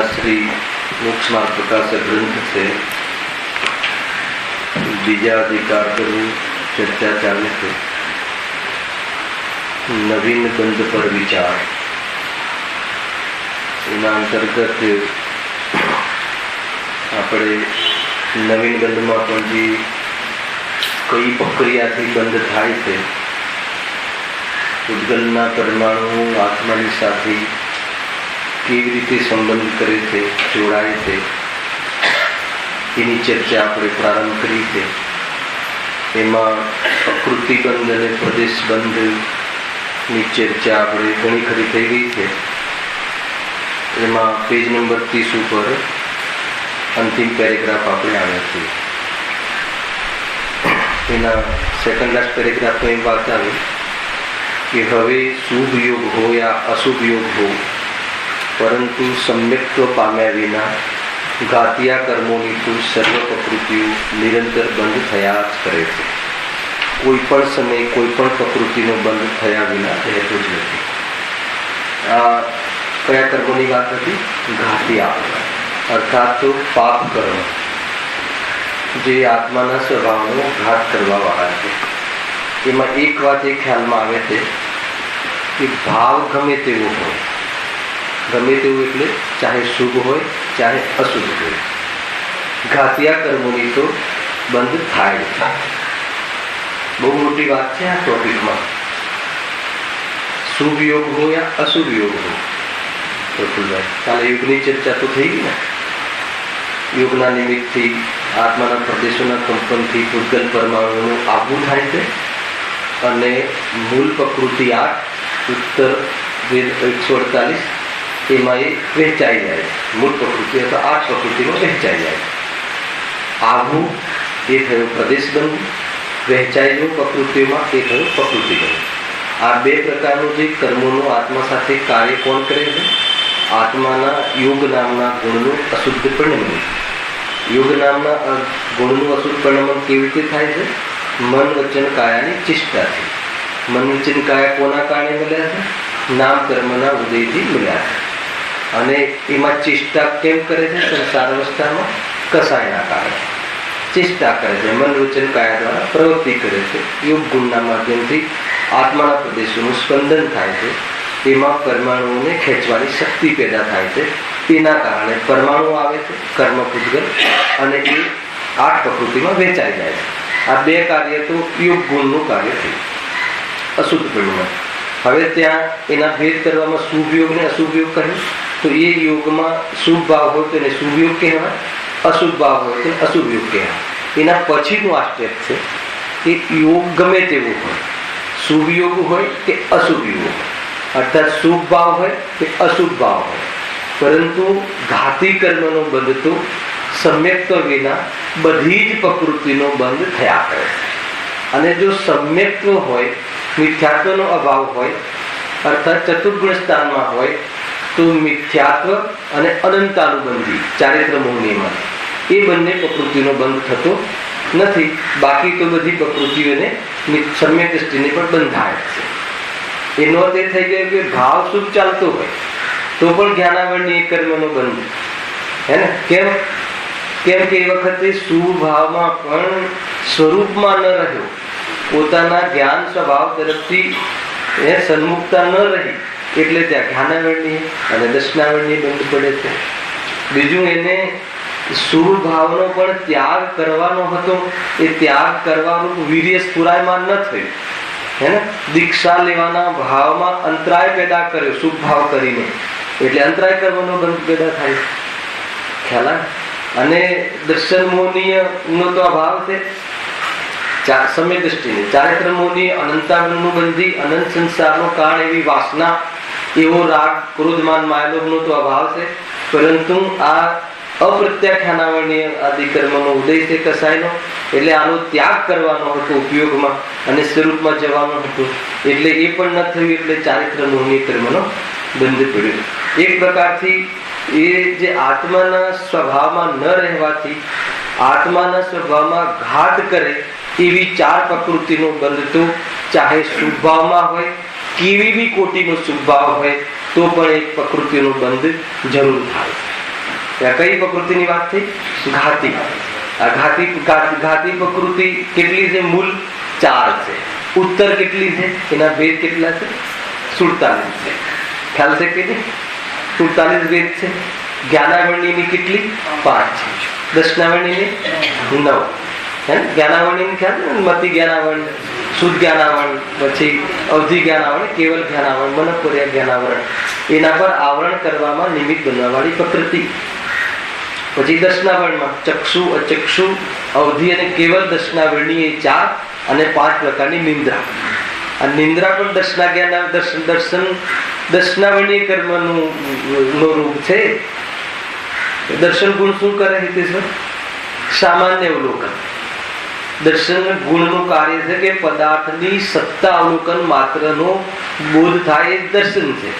श्री मोक्ष मार्ग प्रकाश ग्रंथ से बीजा अधिकार पर चर्चा चालू है। नवीन बंध पर विचार एना अंतर्गत આપણે નવીન બંધમાં પણ જે કઈ પ્રક્રિયાથી બંધ થાય છે, ઉદ્ગલના પરમાણુ આત્માની સાથે કેવી રીતે સંબંધ કરે છે, જોડાય છે, એની ચર્ચા આપણે પ્રારંભ કરી છે. એમાં પ્રકૃતિ બંધ અને પ્રદેશ બંધની ચર્ચા આપણે ઘણી ખરી થઈ ગઈ છે. એમાં પેજ નંબર 30 ઉપર અંતિમ પેરેગ્રાફ આપણે આવ્યા છીએ. એના સેકન્ડ લાસ્ટ પેરેગ્રાફમાં એમ વાત આવી કે હવે શુભ યોગ હો યા અશુભ યોગ હો, પરંતુ સમ્યક્ત્વ પામ્યા વિના ઘાતિયા કર્મોની તો સર્વ પ્રકૃતિઓ નિરંતર બંધ થયા જ કરે છે. કોઈ પણ સમયે કોઈ પણ પ્રકૃતિનો બંધ થયા વિના રહેતો જ નથી. આ કયા કર્મોની વાત હતી? ઘાતિયા, અર્થાત તો પાપ કર્મ, જે આત્માના સ્વભાવનો ઘાત કરવાવાળા છે. એમાં એક વાત એ ખ્યાલમાં આવે છે કે ભાવ ગમે તેવો હોય, ગમે તેવું એટલે ચાહે શુભ હોય ચાહે અશુભ હોય, ઘાતિયા કર્મોની તો બંધ થાય છે. બહુ મોટી વાત છે આ ટોપિકમાં. શુભ યોગ હો યા અશુભ યોગ હો. પ્રફુલભાઈ, કાલે યુગની ચર્ચા તો થઈ ગઈ ને. યોગના નિમિત્તથી આત્માના પ્રદેશોના કંપનથી ઉદ્ગલ પરમાણુનું આવવું થાય છે અને મૂળ પ્રકૃતિ 8 ઉત્તર 148 એમાં એ વહેંચાઈ જાય. મૂળ પ્રકૃતિ અથવા 8 પ્રકૃતિમાં વહેંચાઈ જાય. આવવું એ થયો પ્રદેશ બંધ, વહેંચાઈ જવું પ્રકૃતિમાં એ થયું પ્રકૃતિ બંધ. આ બે પ્રકારનું જે કર્મોનું આત્મા સાથે કાર્ય કોણ કરે છે? આત્માના યોગ નામના ગુણનું અશુદ્ધ પરિણમન. યોગ નામના ગુણનું અશુદ્ધ પરિણમન કેવી રીતે થાય છે? મન વચન કાયાની ચિષ્ટાથી. મન વચન કાયા કોના કારણે મળ્યા છે? નામ કર્મના ઉદયથી મળ્યા છે. અને એમાં ચેષ્ટા કેમ કરે છે? સંસાર અવસ્થામાં કસાયના કારણે ચેષ્ટા કરે છે. મન વચન કાયા દ્વારા પ્રવૃત્તિ કરે છે. યોગ ગુણના માધ્યમથી આત્માના પ્રદેશોનું સ્પંદન થાય છે. એમાં પરમાણુઓને ખેંચવાની શક્તિ પેદા થાય છે. તેના કારણે પરમાણુ આવે છે, કર્મ પૂજગલ, અને એ 8 પ્રકૃતિમાં વહેંચાઈ જાય છે. આ બે કાર્ય તો યોગ ગુણનું કાર્ય થયું, અશુદ્ધ પરિણમન. હવે ત્યાં એના ભેદ કરવામાં શુભ યોગ ને અશુભ યોગ કહ્યું. તો એ યોગમાં શુભ ભાવ હોય તો એને શુભ યોગ કહેવાય, અશુભ ભાવ હોય તો અશુભ યોગ કહેવાય. એના પછીનું આ સ્ટેપ છે કે યોગ ગમે તેવું હોય, શુભ યોગ હોય કે અશુભ યોગ હોય, અર્થાત શુભ ભાવ હોય કે અશુભ ભાવ હોય, પરંતુ ઘાતી કર્મનો બંધ તો સમ્યક્ત્વ વિના બધી જ પ્રકૃતિનો બંધ થયા કરે. અને જો સમ્યક્ત્વ હોય, મિથ્યાત્વનો અભાવ હોય, અર્થાત ચતુર્ગુણ સ્થાનમાં હોય, તો મિથ્યાત્વ અને અનંતાનુબંધી ચારિત્રમોહનીમાં એ બંને પ્રકૃતિનો બંધ થતો નથી. બાકી તો બધી પ્રકૃતિઓને સમ્યક દૃષ્ટિને પણ બંધાય છે. એનો અર્થ એ થઈ ગયો કે ભાવ શુભ ચાલતો હોય તો પણ જ્ઞાનાવરણી કર્મનો બંધ હે ને. કેમ કે એ વખતે શુભ ભાવમાં પણ સ્વરૂપમાં ન રહ્યો, પોતાના જ્ઞાન સ્વભાવ તરફથી સન્મુખતા ન રહી, એટલે ત્યાં જ્ઞાનાવરણી અને દર્શનાવરણી બંધ પડે છે. બીજું, એને શુભ ભાવનો પણ ત્યાગ કરવાનો હતો, એ ત્યાગ કરવાનું વીર્ય સ્ફુરાયમાન ન થયું હે ને. દીક્ષા લેવાના ભાવમાં અંતરાય પેદા કર્યો શુભ ભાવ કરીને, એટલે અંતરાય કરવાનો બંધ પેદા થાય. ખ્યાલ આવે? અને દર્શન મોહનીય નો તો આ ભાવ છે સમય દ્રષ્ટિને. ચારિત્ર મોહનીય અનંતાગુણનું બંધી, અનંત સંસારનો કાળ, એવી વાસના, એવો રાગ ક્રોધમાન માયલોભનો તો અભાવ છે. પરંતુ આ અપ્રત્યાખ્યાનાવરણીય આદિ કર્મનો ઉદય છે કસાયનો, એટલે આનો ત્યાગ કરવાનો હતો ઉપયોગમાં અને સ્વરૂપમાં જવાનું હતું, એટલે એ પણ ન થયું, એટલે ચારિત્ર મોહની કર્મનો બંધ પડ્યો. એક પ્રકારથી એ જે આત્માના સ્વભાવમાં ન રહેવાથી આત્માના સ્વભાવમાં ઘાત કરે એવી 4 પ્રકૃતિનો બંધ તો ચાહે શુભ ભાવમાં હોય, કેવી બી કોટીનો શુભ ભાવ હોય તો પણ એક પ્રકૃતિનો બંધ જરૂર થાય. કઈ પ્રકૃતિની વાત થઈ? ઘાતી. આ ઘાતી પ્રકૃતિ કેટલી છે? મૂળ 4 છે. ઉત્તર કેટલી છે? એના ભેદ કેટલા છે? 47 છે. ખ્યાલ છે કે નહીં? 47 ભેદ છે. જ્ઞાનાવરણીની કેટલી? 5 છે. દર્શનાવરણીની 9. જ્ઞાનાવરણીની ખ્યાલ છે? મતિ જ્ઞાનાવરણ, શુદ્ધ જ્ઞાનાવરણ, પછી અવધિ જ્ઞાનાવરણ, કેવલ જ્ઞાનાવરણ, મનપર્યા જ્ઞાનાવરણ, એના પર આવરણ કરવામાં નિમિત્ત બનવા વાળી પ્રકૃતિ. પછી દર્શનાવરણમાં ચક્ષુ, અચક્ષુ, અવધિ અને કેવલ દર્શનાવરણી એ 4 અને 5 પ્રકારની નિંદ્રા. આ નિંદ્રા પણ દર્શનાવરણીય કર્મનું રૂપ છે. દર્શન ગુણ શું કરે? સામાન્ય અવલોકન. દર્શન ગુણનું કાર્ય છે કે પદાર્થની સત્તા અવલોકન માત્રનો બોધ થાય, એ દર્શન છે.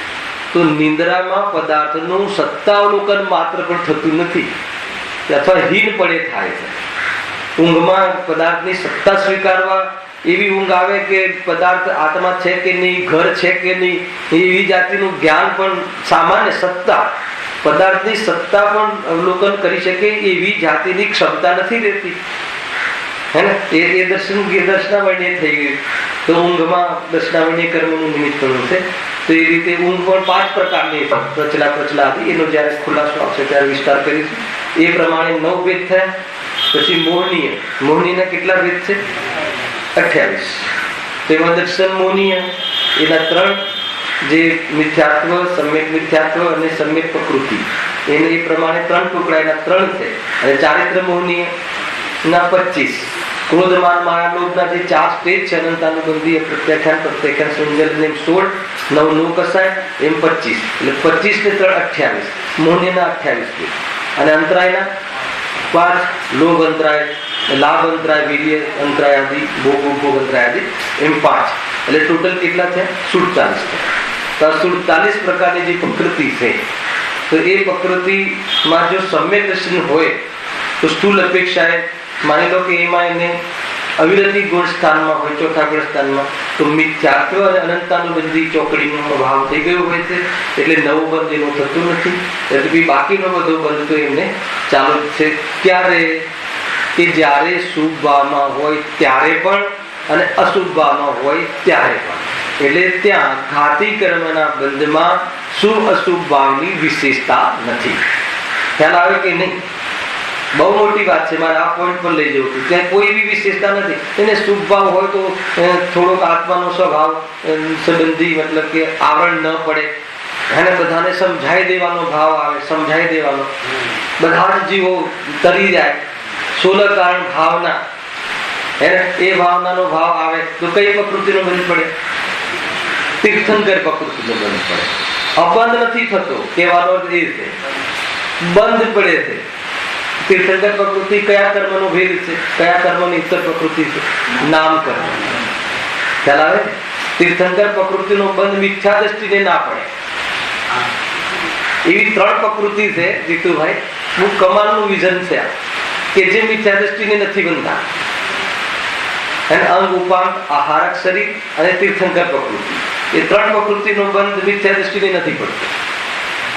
તો નિંદ્રામાં પદાર્થનું સત્તા અવલોકન માત્ર પણ થતું નથી, અથવા હીનપણે થાય છે. ઊંઘમાં પદાર્થની સત્તા સ્વીકારવા એવી ઊંઘ આવે કે પદાર્થ આત્મા છે કે નહીં, ઘર છે કે નહીં, એવી જાતિનું જ્ઞાન પણ સામાન્ય સત્તા, પદાર્થની સત્તા પણ અવલોકન કરી શકે એવી જાતિની ક્ષમતા નથી રહેતી, હે ને? એ દર્શનાવરણીય થઈ ગયું. તો ઊંઘમાં દર્શનાવરણીય કર્મનું નિમિત્ત પણ છે. તો એ રીતે ઊંઘ પણ 5 પ્રકારની પ્રચલા હતી. એનો જયારે ખુલાસો આવશે ત્યારે વિસ્તાર કરીશું. એ પ્રમાણે 9 ભેદ થયા. પછી મોહનીયના કેટલા ભેદ છે? 28. તેમાં દર્શન મોહનીય એના 3, જે મિથ્યાત્વ, સમ્યક મિથ્યાત્વ અને સમ્યક પ્રકૃતિ, એને એ પ્રમાણે 3 ટુકડા, એના 3 છે. અને ચારિત્ર મોહનીય ના 25. ક્રોધમાન માયાલોભના જે 4 સ્ટેજ છે, અનંતાનુબંધી, પ્રત્યાખ્યાન, પ્રત્યાખ્યાન, સંજલ, 16, 9 કસાય, એમ 25. એટલે 25 ને 3 28. મોહનીયના 28. અને અંતરાયના 5. લોભ અંતરાય, લાભ અંતરાય, વીર્ય અંતરાય આદિ, ભોગ અંતરાય આદિ, એમ 5. એટલે ટોટલ કેટલા થયા? 47. તો 47 પ્રકારની જે પ્રકૃતિ છે, તો એ પ્રકૃતિમાં જો સમ્યક દર્શન હોય તો સ્થૂલ અપેક્ષાએ માની લો કે એમાં એને અવિરતિ ગુણ સ્થાનમાં હોય, ચોથા ગુણ સ્થાનમાં, તો મિથ્યાત્વ અને અનંતાનુબંધી ચોકડીનો અભાવ થઈ ગયો હોય છે. એટલે નવો બંધ એનો થતું નથી. એટલે બાકીનો બધો બંધ તો એમને ચાલુ જ છે. ક્યારે? કે જ્યારે શુભ ભાવમાં હોય ત્યારે પણ અને અશુભ ભાવમાં હોય ત્યારે પણ. એટલે ત્યાં ઘાતી કર્મના બંધમાં શુભ અશુભ ભાવની વિશેષતા નથી. ખ્યાલ આવે કે નહીં? બહુ મોટી વાત છે, મારે આ પોઈન્ટ પર લઈ જવું છું. ત્યાં કોઈ એવી વિશેષતા નથી. એને શુભ ભાવ હોય તો થોડોક આત્માનો સ્વભાવ સંબંધી, મતલબ કે આવરણ ન પડે, એને બધાને સમજાઈ દેવાનો ભાવ આવે, સમજાઈ દેવાનો, બધા જ જીવો તરી જાય, 16 કારણ ભાવના, એ ભાવનાનો ભાવ આવે તો કઈ પ્રકૃતિનો બંધ પડે? તીર્થંકર પ્રકૃતિનો બંધ પડે. અબંધ નથી થતો, કહેવાનો અર્થ એ છે બંધ પડે છે. તીર્થંકર પ્રકૃતિ કયા કર્મનો ભેદ છે? કયા કર્મની ઇતર પ્રકૃતિ છે? નામ કર્મ. ખ્યાલ આવે? તીર્થંકર પ્રકૃતિનો બંધ મિથ્યા દ્રષ્ટિને ના પડે. એવી 3 પ્રકૃતિ છે જીતુભાઈ, હું કમાલનું વિઝન છે કે જે મિથ્યા દ્રષ્ટિને નથી બનતા. અંગ, ઉપાંગ, આહારક શરીર અને તીર્થંકર પ્રકૃતિ, એ 3 પ્રકૃતિનો બંધ મિથ્યા દ્રષ્ટિને નથી પડતો.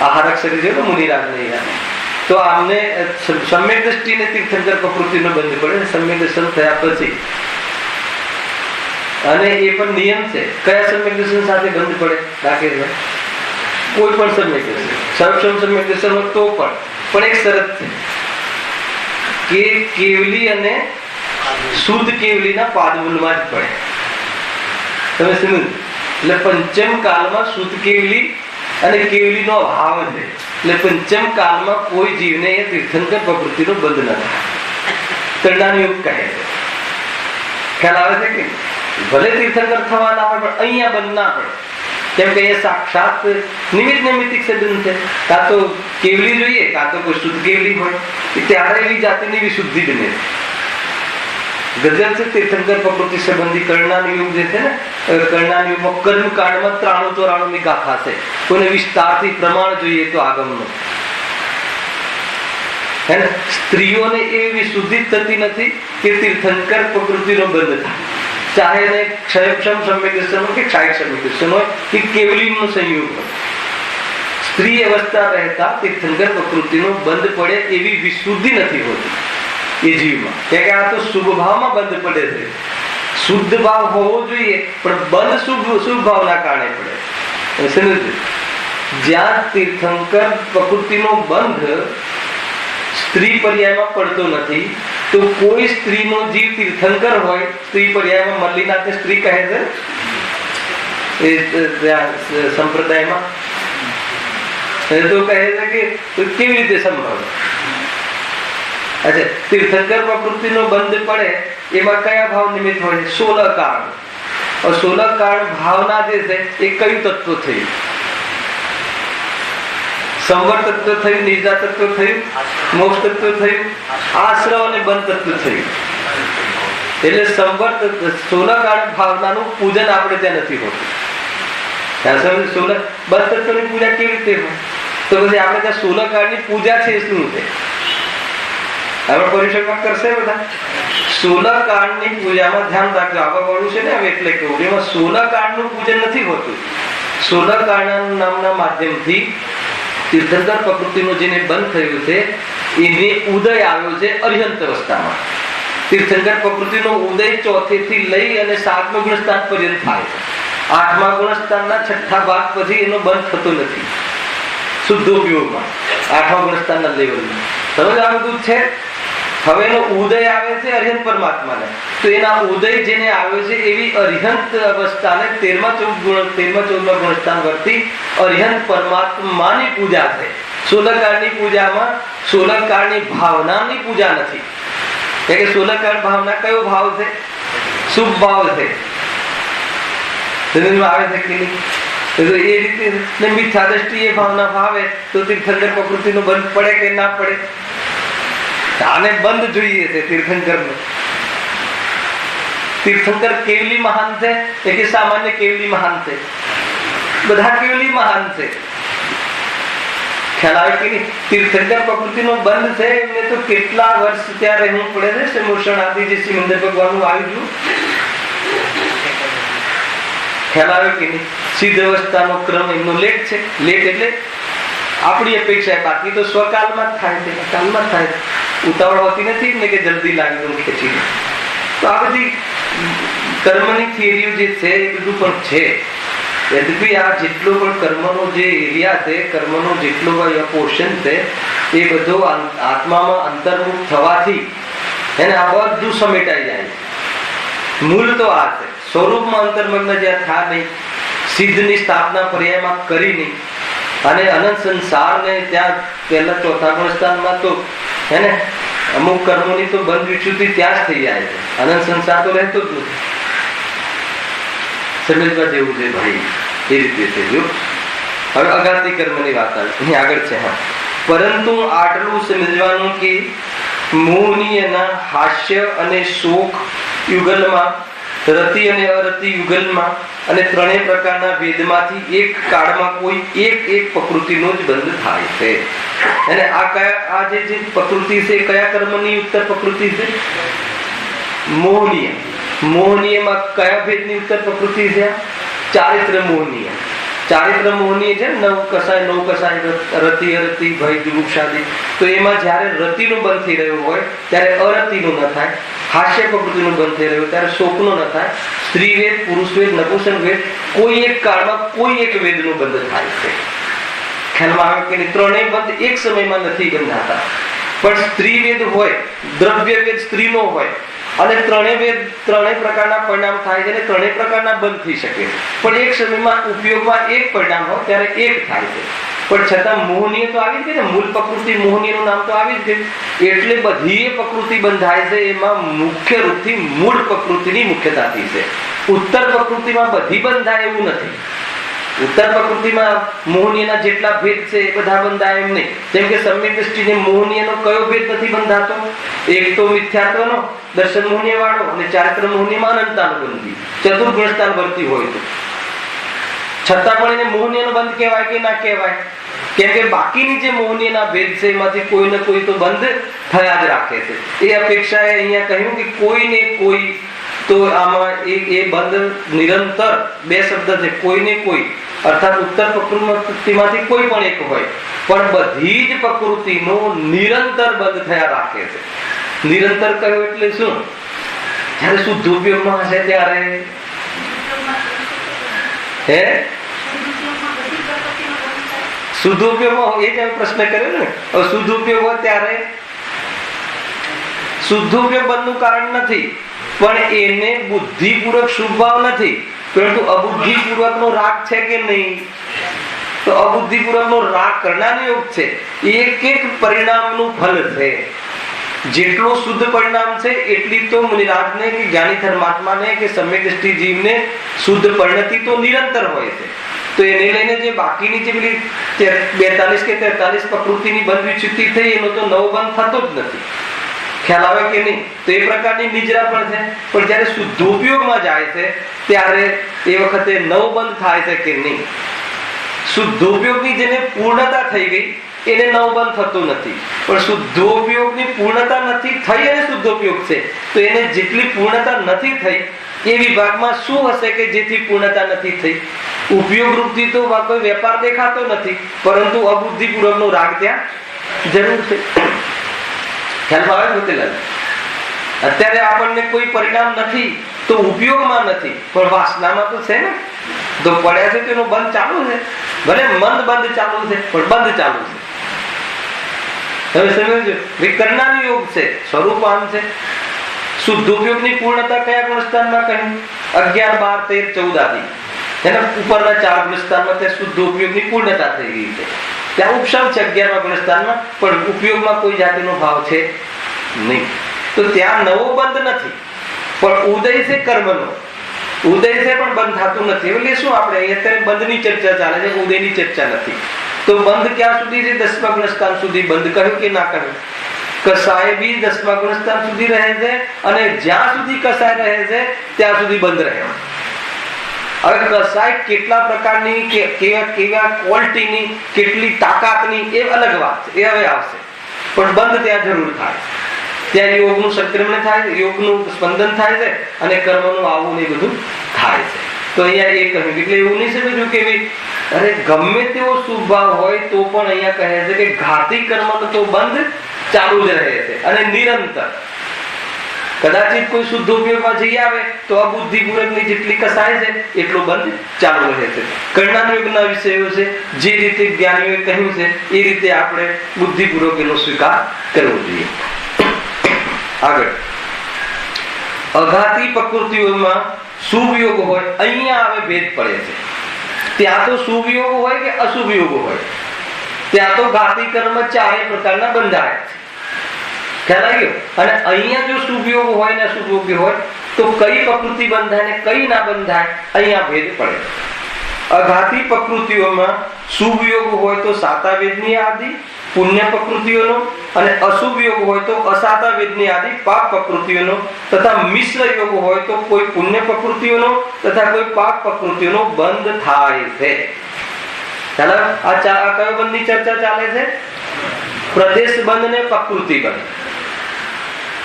આહારક શરીર છે તો મુનિરાજ નહીં, તો આમને સમ્યક દ્રષ્ટિને તીર્થંકર પ્રકૃતિનો બંધ પડે. સમ્યક દર્શન થયા પછી, અને એ પણ નિયમ છે, કયા સમ્યક દર્શન સાથે બંધ પડે? રાખે કોઈ પણ સમ્યક દર્શન, સર્વક્ષમ સમ્યક દર્શન હોય તો પણ એક શરત છે કે કેવલી અને શુદ્ધ કેવલીના પાદમૂલમાં જ પડે. તમે સમજો? એટલે પંચમ કાળમાં શુદ્ધ કેવલી અને કેવલીનો અભાવ છે. એટલે પંચમ કાળમાં કોઈ જીવને એ તીર્થંકર પ્રકૃતિનો બંધ ન થાય. તરણાયુગ કહે છે. ખ્યાલ આવે છે કે ભલે તીર્થંકર થવાના હોય પણ અહીંયા બંધ ના પડે, કેમ કે એ સાક્ષાત નિમિત્ત નૈમિત્તિક સંબંધ છે. કાં તો કેવલી જોઈએ, કાં તો કોઈ શુદ્ધ કેવલી હોય, ત્યારે એવી જાતિની વિશુદ્ધિ બને. ગજબ છે તીર્થંકર પ્રકૃતિ સંબંધી કર્ણાન યુગ જે છે ને, કર્ણાન યુગમાં કર્મ કાંડમાં 93-94 ની ગાથા છે. કોઈને વિસ્તારથી પ્રમાણ જોઈએ તો આગમનો હે ને, સ્ત્રીઓને એવી શુદ્ધિ થતી નથી કે તીર્થંકર પ્રકૃતિનો બંધ થાય, ચાહે એને ક્ષયક્ષમ સમ્યક દર્શન હોય કે ક્ષાયક સમ્યક દર્શન હોય કે કેવલીનો સંયોગ હોય. સ્ત્રી અવસ્થા રહેતા તીર્થંકર પ્રકૃતિનો બંધ પડે એવી વિશુદ્ધિ નથી હોતી એ જીવમાં, કે આ તો શુભ ભાવમાં બંધ પડે છે. શુદ્ધ ભાવ હોવો જોઈએ, પણ બંધ શુભ ભાવના કારણે પડે. જ્યાં તીર્થંકર પ્રકૃતિનો બંધ સ્ત્રી પર્યાયમાં પડતો નથી, તો કોઈ સ્ત્રીનો જીવ તીર્થંકર હોય, સ્ત્રી પર્યાયમાં મલ્લીનાથને સ્ત્રી કહે છે એ સંપ્રદાયમાં, તો કહે છે કે કેવી રીતે સંભવ? અચ્છા, તીર્થંકર પ્રકૃતિનો બંધ પડે એમાં કયા ભાવ નિમિત્ત હોય? 16 કાળ. 16 કાળ ભાવના જે છે એ કયું તત્વ થયું? સંવર તત્વ થયું, નિર્જા તત્વ થયું, મોક્ષ તત્વ થયું, આશ્રવ અને બંધ તત્વ થયું. એટલે સંવર 16 કાળ ભાવનાનું પૂજન આપણે ત્યાં નથી હોતું. 16 બંધ તત્વની પૂજા કેવી રીતે હોય? તો પછી આપણે ત્યાં 16 કાળની પૂજા છે શું છે? હવે પરિષદમાં કરશે બધા 16 કાળની પૂજામાં ધ્યાન રાખજો. આગળ વાળું છે ને હવે એટલે કેવું, એમાં 16 કાળનું પૂજન નથી હોતું. 16 કાળના નામના માધ્યમથી તીર્થંકર પ્રકૃતિનું જેને બંધ થયું છે એને ઉદય આવ્યો છે અરિહંત અવસ્થામાં. તીર્થંકર પ્રકૃતિનો ઉદય 4 થી લઈ અને 7મા ગુણસ્થાન પર્યંત થાય. 8મા ગુણસ્થાનના 6ઠ્ઠા ભાગ પછી એનો બંધ થતો નથી શુદ્ધોપયોગમાં. 8મા ગુણસ્થાનના લેવલમાં સમજ આ બધું છે. હવે એનો ઉદય આવે છે અરિહંત પરમાત્માને, તો એના ઉદય જેને આવ્યો છે એવી અરિહંત અવસ્થાને 13મા ગુણસ્થાન વર્તી અરિહંત પરમાત્માની પૂજા છે. 16 કાળની પૂજામાં 16 કાળની ભાવનાની પૂજા નથી. કે 16 કાળ ભાવના કયો ભાવ છે? શુભ ભાવ છે. આવે છે કે નહીં? એ રીતે મિથ્યા દ્રષ્ટિએ ભાવના ભાવે તો તીર્થંકર પ્રકૃતિનો બંધ પડે કે ના પડે? આને બંધ જોઈએ છે તીર્થંકરનો. તીર્થંકર કેવલી મહાન છે કે સામાન્ય કેવલી મહાન છે? બધા કેવલી મહાન છે. ખ્યાલ આવે કે નહીં? તીર્થંકર પ્રકૃતિનો બંધ છે એમને તો કેટલા વર્ષ ત્યાં રહેવું પડે છે. મોષણ આદિ જે સિમંદર ભગવાનનું આવી ગયું, ખ્યાલ આવે કે નહીં? સિદ્ધ અવસ્થાનો ક્રમ એમનો લેટ છે. લેટ એટલે આપણી અપેક્ષા, બાકી તો સ્વકાલમાં જ થાય છે, કાલમાં જ થાય છે. ઉતાવળ હોતી નથી ને કે જલ્દી લાગી ખેંચી. તો આ બધી કર્મની થિયરીઓ જે છે એ બધું પણ છે. યદ્યપિ આ જેટલો પણ કર્મનો જે એરિયા છે, કર્મનો જેટલો પોર્શન છે એ બધો આત્મામાં અંતર્મુખ થવાથી એને આ બધું સમેટાઈ જાય છે. મૂળ તો આ છે. સ્વરૂપમાં અંતર્મગ્ન જ્યાં થા નહીં, સિદ્ધની સ્થાપના પર્યાયમાં કરી નહીં, અને અનંત સંસારને ત્યાં પહેલા 4થા ગુણસ્થાનમાં તો હે ને અમુક કર્મોની તો બંધ વિચ્યુતિ ત્યાં જ થઈ જાય છે. અનંત સંસાર તો રહેતો જ નથી. સમજવા જેવું છે ભાઈ, એ રીતે છે. જો હવે અઘાતી કર્મની વાત આવી આગળ છે. હા, પરંતુ આટલું સમજવાનું કે મોહનીયના હાસ્ય અને શોક યુગલમાં, રતિ અને અરતિ યુગલમાં અને 3 પ્રકારના વેદમાંથી એક કાળમાં કોઈ એક પ્રકૃતિનો જ બંધ થાય છે. અને આ જે પ્રકૃતિ છે કયા કર્મની ઉત્તર પ્રકૃતિ છે? મોહનીય. મોહનીયમાં કયા ભેદની ઉત્તર પ્રકૃતિ છે? ચારિત્ર મોહનીય. ચારિત્ર મોહનીય છે 9 કસાય, રતિ અરતિ ભય જુગુપ્સાદી. તો એમાં જયારે રતિનું બંધ થઈ રહ્યું હોય ત્યારે અરતિનું ન થાય, હાસ્ય પ્રકૃતિનું બંધ થઈ રહ્યું ત્યારે શોકનું ન થાય. સ્ત્રી વેદ, પુરુષ વેદ, નપુંસક વેદ કોઈ એક કાળમાં કોઈ એક વેદનું બંધ થાય છે. ખ્યાલમાં આવે કે ત્રણેય બંધ એક સમયમાં નથી બંધાતા. પણ સ્ત્રી વેદ હોય, દ્રવ્ય વેદ સ્ત્રીનો હોય અને ત્રણેય પ્રકારના પરિણામ થાય છે અને 3 પ્રકારના બંધ થઈ શકે. પણ એક સમયમાં ઉપયોગમાં એક પરિણામ હોય ત્યારે એક થાય છે. પણ છતાં મોહનીય તો આવી જ ગઈ ને, મૂળ પ્રકૃતિ મોહનીયનું નામ તો આવી જ ગયું. એટલે બધી પ્રકૃતિ બંધાય છે. એમાં મુખ્ય રૂપથી મૂળ પ્રકૃતિની મુખ્યતાથી છે. ઉત્તર પ્રકૃતિમાં બધી બંધાય એવું નથી. ઉત્તર પ્રકૃતિમાં મોહનીયના જેટલા ભેદ છે એ બધા બંધાય એમ નહીં. જેમ કે સમ્યક દ્રષ્ટિને મોહનીયનો કયો ભેદ નથી બંધાતો? એક તો મિથ્યાત્વનો દર્શન મોહનીય વાળો, અને ચારિત્ર મોહનીયમાં અનંતાનો બંધી, ચતુર્ગુણસ્થાન વર્તી હોય તો. છતાં પણ એને મોહનીયનો બંધ કહેવાય કે ના કહેવાય? કેમ કે બાકીની જે મોહનીયના ભેદ છે એમાંથી કોઈ ને કોઈ તો બંધ થયા જ રાખે છે. એ અપેક્ષાએ અહીંયા કહ્યું કે કોઈ ને કોઈ તો આમાં એ બંધ નિરંતર, બે શબ્દ છે, કોઈ ને કોઈ, અર્થાત ઉત્તર પ્રકૃતિમાંથી કોઈ પણ એક હોય, પણ બધી જ પ્રકૃતિનો નિરંતર બંધ થયા રાખે છે. નિરંતર કહ્યું એટલે શું? જયારે શુદ્ધ ઉપયોગમાં હશે ત્યારે શુદ્ધ ઉપયોગમાં, એ જ પ્રશ્ન કર્યો ને. હવે શુદ્ધ ઉપયોગ હોય ત્યારે શુદ્ધ ઉપયોગ બંધનું કારણ નથી, પણ એને બુદ્ધિપૂર્વક શુભ ભાવ નથી, પરંતુ અબુદ્ધિપૂર્વક નો રાગ છે કે નહીં? તો અબુદ્ધિપૂર્વક નો રાગ કરનાર યોગ છે. એક એક પરિણામનું ફલ છે. જેટલો શુદ્ધ પરિણામ છે એટલી તો મુનિરાજને કે જ્ઞાની ધર્માત્માને કે સમ્યક દ્રષ્ટિ જીવને શુદ્ધ પરિણતિ તો નિરંતર હોય છે. તો એને લઈને જે બાકીની જે પેલી 42 કે 43 પ્રકૃતિની બંધ વિચ્યુતિ થઈ, એનો તો નવો બંધ થતો જ નથી. ખ્યાલ આવે કે નહીં? તો એ પ્રકારની નિજરા પણ છે. પણ જયારે શુદ્ધ ઉપયોગમાં જાય છે ત્યારે એ વખતે નવો બંધ થાય છે કે નહીં? શુદ્ધ ઉપયોગની જેને પૂર્ણતા થઈ ગઈ એને નવ બંધ થતું નથી, પણ શુદ્ધોપયોગની પૂર્ણતા નથી થઈ અને શુદ્ધોપયોગ છે, તો એને જેટલી પૂર્ણતા નથી થઈ એ વિભાગમાં શું હશે કે જેથી પૂર્ણતા નથી થઈ? ઉપયોગ રૂપથી તો કોઈ વેપાર દેખાતો નથી, પરંતુ અબુદ્ધિપૂર્વકનો રાગ ત્યાં જરૂર છે. ખ્યાલ આવે મોતીલાલ? અત્યારે આપણને કોઈ પરિણામ નથી તો ઉપયોગમાં નથી, પણ વાસનામાં તો છે ને. તો પડ્યા છે તેનો બંધ ચાલુ છે, ભલે મંદ બંધ ચાલુ છે પણ બંધ ચાલુ છે. હવે સમજો, વિકર્ણાનો યોગ છે, સ્વરૂપાન છે. શુદ્ધ ઉપયોગની પૂર્ણતા કયા ગુણસ્થાનમાં કહ્યું? 11, 12, 13, 14 આદિ એના ઉપરના 4 ગુણસ્થાનમાં ત્યાં શુદ્ધ ઉપયોગની પૂર્ણતા થઈ ગઈ છે. ત્યાં ઉપશમ છે 11મા ગુણસ્થાનમાં, પણ ઉપયોગમાં કોઈ જાતિનો ભાવ છે નહીં. તો ત્યાં નવો બંધ નથી, પણ ઉદય છે કર્મનો. ઉદય છે પણ બંધ થતું નથી. એટલે શું આપણે અત્યારે બંધની ચર્ચા ચાલે છે, ઉદયની ચર્ચા નથી. તો બંધ ક્યાં સુધી છે? 10મા ગુણસ્થાન સુધી બંધ કહ્યું કે ના કહ્યું? કસાય બી 10મા ગુણસ્થાન સુધી રહે છે, અને જ્યાં સુધી કસાય રહે છે ત્યાં સુધી બંધ રહે. હવે કસાય કેટલા પ્રકારની, કેવા ક્વોલિટીની, કેટલી તાકાતની, એ અલગ વાત છે, એ હવે આવશે. પણ બંધ ત્યાં જરૂર થાય. ત્યાં યોગનું સંક્રમણ થાય છે, યોગનું સ્પંદન થાય છે, અને કર્મનું આવવું એ બધું થાય છે. તો અહીંયા એ કહ્યું, એટલે એવું નહીં સમજ્યું કે અરે ગમે તેવો શુભ ભાવ હોય તો પણ અહીંયા કહે છે કે ઘાતી કર્મ તો બંધ ચાલુ જ રહે છે અને નિરંતર. કદાચિત કોઈ શુદ્ધ ઉપયોગમાં જઈ આવે તો અબુદ્ધિપૂર્વકની જેટલી કસાય છે એટલો બંધ ચાલુ રહે છે. કર્ણાન યોગના વિષયો છે, જે રીતે જ્ઞાનીઓએ કહ્યું છે એ રીતે આપણે બુદ્ધિપૂર્વક એનો સ્વીકાર કરવો જોઈએ. આગળ અઘાતી પ્રકૃતિઓમાં શુભ યોગ હોય, અહીંયા હવે ભેદ પડે છે. ત્યાં તો શુભ યોગ હોય કે અશુભ યોગ હોય, ત્યાં તો ઘાતી કર્મ 4 પ્રકારના બંધાય છે. ખ્યાલ આવી ગયો? અને અહીંયા જો શુભ યોગ હોય ને અશુભ યોગ હોય તો કઈ પ્રકૃતિ બંધાય ને કઈ ના બંધાય, અહીંયા ભેદ પડે. અઘાતી પ્રકૃતિઓમાં શુભ યોગ હોય તો સાતા વેદની આદિ પુણ્ય પ્રકૃતિઓનો, અને અશુભ યોગ હોય તો અસાતા વેદની આદિ પાપ પ્રકૃતિઓનો, તથા મિશ્ર યોગ હોય તો કોઈ પુણ્ય પ્રકૃતિઓનો તથા કોઈ પાપ પ્રકૃતિઓનો બંધ થાય છે. ચાલો, આ કયો બંધની ચર્ચા ચાલે છે? પ્રદેશ બંધ ને પ્રકૃતિ બંધ.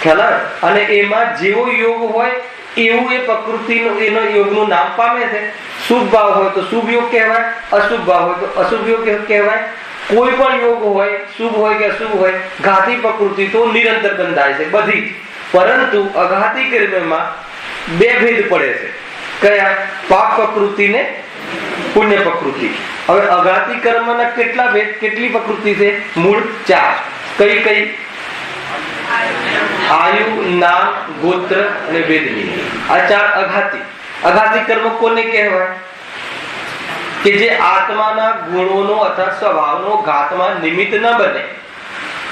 ખ્યાલ? અને એમાં જેવો યોગ હોય એવું એ પ્રકૃતિનો, એનો યોગનું નામ પામે છે. શુભ ભાવ હોય તો શુભ યોગ કહેવાય, અશુભ ભાવ હોય તો અશુભ યોગ કહેવાય. કોઈ પણ યોગ હોય, શુભ હોય કે અશુભ હોય, ઘાતી પ્રકૃતિ તો નિરંતર બંધાય છે બધી. પરંતુ અઘાતી કર્મમાં બે ભેદ પડે છે. કયા? પાપ પ્રકૃતિ ને પુણ્ય પ્રકૃતિ. હવે અઘાતી કર્મના કેટલા ભેદ, કેટલી પ્રકૃતિ છે? મૂળ 4. કઈ કઈ? આયુ, નામ, ગોત્ર અને વેદની. આ 4 અઘાતી. અઘાતી કર્મ કોને કહેવાય? કે જે આત્માના ગુણોનો અથવા સ્વભાવનો ઘાતમાં નિમિત્ત ન બને.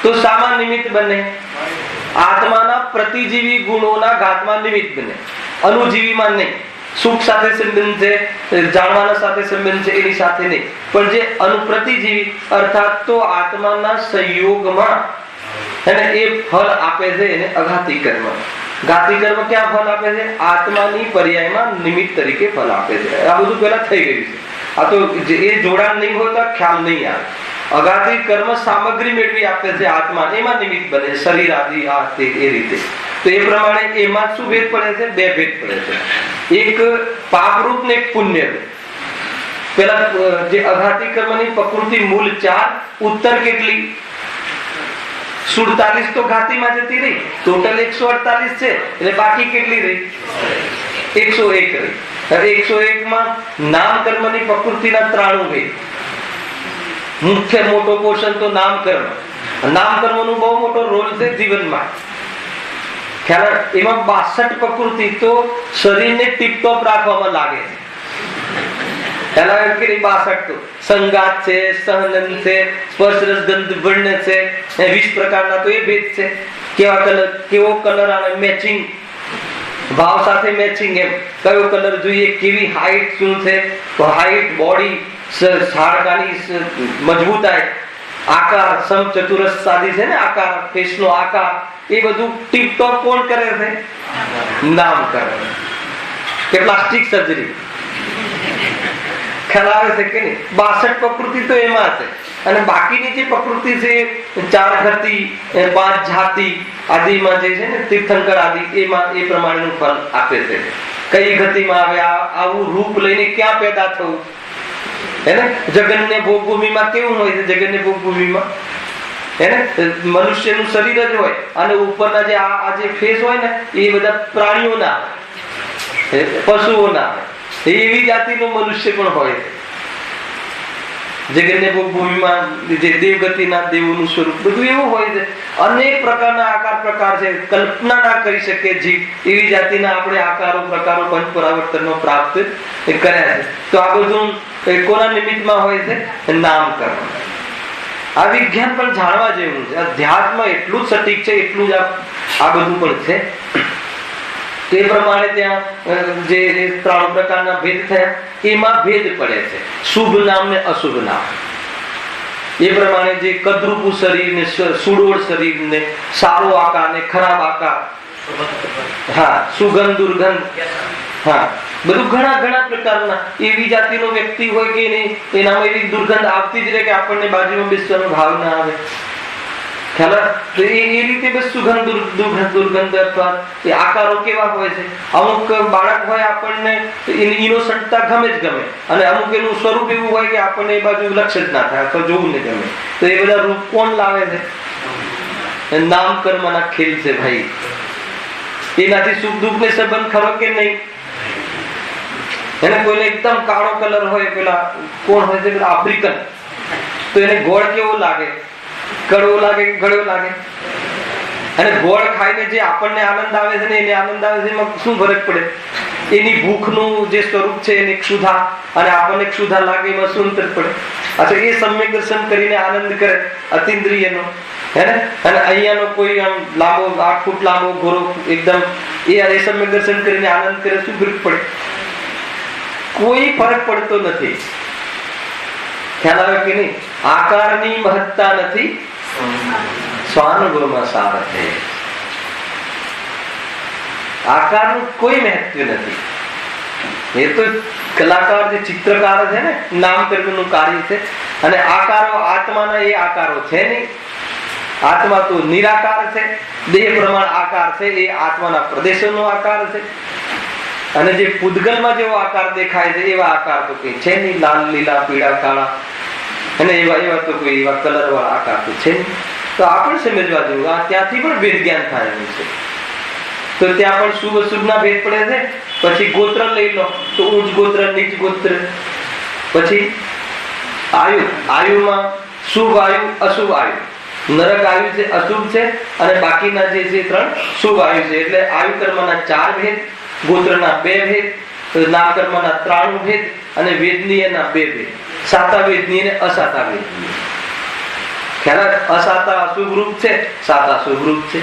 તો શામાં નિમિત્ત બને? આત્માના પ્રતિજીવી ગુણોના ઘાતમાં નિમિત્ત બને, અનુજીવીમાં નહીં. સુખ સાથે સંબંધ છે, જાણવાના સાથે સંબંધ છે, એની સાથે નહીં. પણ જે અનુપ્રતિજીવી અર્થાત તો આત્માના સંયોગમાં અને એ ફળ આપે છે એને અઘાતી કર્મ. ઘાતી કર્મ ક્યાં ફળ આપે છે? આત્માની પર્યાયમાં નિમિત્ત તરીકે ફળ આપે છે. આ બધું પહેલા થઈ ગયું છે. આ તો એ જોડાણ નહીં હોય તો ખ્યાલ નહીં આવે. અઘાતી કર્મ સામગ્રી મેળવી આપે છે આત્મા, એમાં નિમિત્ત બને, શરીર આદિ આ તે એ રીતે. તો એ પ્રમાણે એમાં શું ભેદ પડે છે? બે ભેદ પડે છે. એક પાપરૂપ ને એક પુણ્યરૂપ. પેલા જે અઘાતી કર્મની પ્રકૃતિ મૂળ 4, ઉત્તર કેટલી? 47 તો ઘાતીમાં જતી રહી, ટોટલ 148 છે, એટલે બાકી કેટલી રહી? 101 રહી. હવે 101 માં નામ કર્મની પ્રકૃતિના 93 ભેદ. મુખ્ય મોટો પોર્શન તો નામ કર્મ. નામ કર્મનો બહુ મોટો રોલ છે જીવનમાં. ખ્યાલ? એમાં 62 પ્રકૃતિ તો શરીરને ટીપટોપ રાખવામાં લાગે છે. પહેલા એમ કે 62 તો સંગાત છે, સહનન છે, સ્પર્શ રસ ગંધ વર્ણ છે, 20 પ્રકારના તો એ ભેદ છે. કેવા કલર, કેવો કલર અને મેચિંગ, ભાવ સાથે મેચિંગ, એમ કયો કલર જોઈએ, કેવી હાઈટ શું છે, તો હાઈટ, બોડી, હાડકાની મજબૂતાઈ, આકાર, સમચતુરસ સાદી છે ને આકાર, ફેસનો આકાર, એ બધું ટીપટોપ કોણ કરે છે? નામ કરે કે પ્લાસ્ટિક સર્જરી. ખ્યાલ આવે છે કે નહીં? 62 પ્રકૃતિ તો એમાં છે. અને બાકીની જે પ્રકૃતિ છે 4 ગતિ, 5 જાતિ આદિમાં જે છે ને તીર્થંકર આદિ, એમાં એ પ્રમાણેનું ફળ આપે છે. કઈ ગતિમાં આવે, આવું રૂપ લઈને ક્યાં પેદા થવું, હે ને? જગન્ને ભોગભૂમિમાં કેવું હોય છે? જગન્ને ભોગભૂમિમાં હે ને મનુષ્યનું શરીર જ હોય, અને ઉપરના જે આ જે ફેસ હોય ને એ બધા પ્રાણીઓના, પશુઓના, એવી જાતિનો મનુષ્ય પણ હોય છે. જગન્ને ભોગભૂમિમાં જે દેવગતિના દેવોનું સ્વરૂપ બધું એવું હોય છે. અનેક પ્રકારના આકાર પ્રકાર છે, કલ્પના ના કરી શકે જીવ, એવી જાતિના આપણે આકારો પ્રકારો પંચ પરાવર્તનો પ્રાપ્ત કર્યા છે. તો આ બધું કોના નિમિત્તમાં હોય છે? નામ કર્મ. આ વિજ્ઞાન પણ જાણવા જેવું છે. અધ્યાત્મ એટલું જ સટીક છે, એટલું જ આ બધું પણ છે. તે પ્રમાણે ત્યાં જે 3 પ્રકારના ભેદ થયા, એમાં ભેદ પડે છે શુભ નામ ને અશુભ નામ. એ પ્રમાણે જે કદરૂપું શરીર ને સુડોળ શરીર ને સારો આકાર ને ખરાબ આકાર, હા, સુગંધ દુર્ગંધ, હા, બધું ઘણા પ્રકારના. એવી જાતિનો વ્યક્તિ હોય કે નહીં, એનામાં એવી દુર્ગંધ આવતી જ રહે કે આપણને બાજુમાં બેસવાનો ભાવ ના આવે. ખ્યાલ? તો એ રીતે બસ સુગંધ દુર્ગંધ અથવા એ આકારો કેવા હોય છે? અમુક બાળક હોય આપણને એની ઇનોસન્ટતા ગમે જ ગમે, અને અમુક એનું સ્વરૂપ એવું હોય કે આપણને એ બાજુ લક્ષ્ય જ ના થાય અથવા જોવું ને ગમે. તો એ બધા રૂપ કોણ લાવે છે? નામ કર્મના ખેલ છે ભાઈ. એનાથી સુખ દુઃખ ને સંબંધ ખરો કે નહીં? એને કોઈને એકદમ કાળો કલર હોય, પેલા કોણ હોય છે આફ્રિકન, તો એને ગોળ કેવો લાગે? કડવો લાગે કે ગળ્યો લાગે? અને ગોળ ખાઈને જે આપણને આનંદ આવે છે ને એને આનંદ આવે છે, એમાં શું ફરક પડે? એની ભૂખનું જે સ્વરૂપ છે એની ક્ષુધા, અને આપણને ક્ષુધા લાગે, એમાં શું અંતર પડે? અચ્છા, એ સમ્યક દર્શન કરીને આનંદ કરે અતિન્દ્રિયનો, હે ને? અને અહીંયાનો કોઈ આમ લાંબો 8 ફૂટ લાંબો ઘોરો એકદમ એ સમ્યક દર્શન કરીને આનંદ કરે, શું ફરક પડે? કોઈ ફરક પડતો નથી. ખ્યાલ આવે કે નહીં? આકારની મહત્તા નથી, સ્વાનુભવમાં સાર છે. આકારનું કોઈ મહત્વ નથી. એ તો કલાકાર જે ચિત્રકાર છે ને, નામ કર્મનું કાર્ય છે. અને આકારો આત્માના એ આકારો છે નહીં. આત્મા તો નિરાકાર છે, દેહ પ્રમાણ આકાર છે, એ આત્માના પ્રદેશોનો આકાર છે. અને જે પૂદગલમાં જેવો આકાર દેખાય છે એવા આકાર તો કઈ છે નહીં. લાલ, લીલા, પીળા, કાળા, અને એવા તો કોઈ એવા કલર વાળા આકાર તો છે નહીં. તો આપણે સમજવા જેવું, આ ત્યાંથી પણ ભેદ જ્ઞાન થાય છે. તો ત્યાં પણ શુભ અશુભ ના ભેદ પડે છે. પછી ગોત્ર લઈ લો તો ઉચ્ચ ગોત્ર, નીચ ગોત્ર. પછી આયુ, આયુમાં શુભ આયુ, અશુભ આયુ. નરક આયુ છે, અશુભ છે, અને બાકીના જે છે 3 શુભ આયુ છે. એટલે આયુ કર્મના 4 ભેદ, ગોત્રના 2 ભેદ, નામ કર્મના 93 ભેદ, અને વેદનીયના 2 ભેદ. સાતા વેદનીય અને અસાતા વેદનીય. ખ્યાલ? અસાતા અશુભ રૂપ છે, સાતા શુભ રૂપ છે.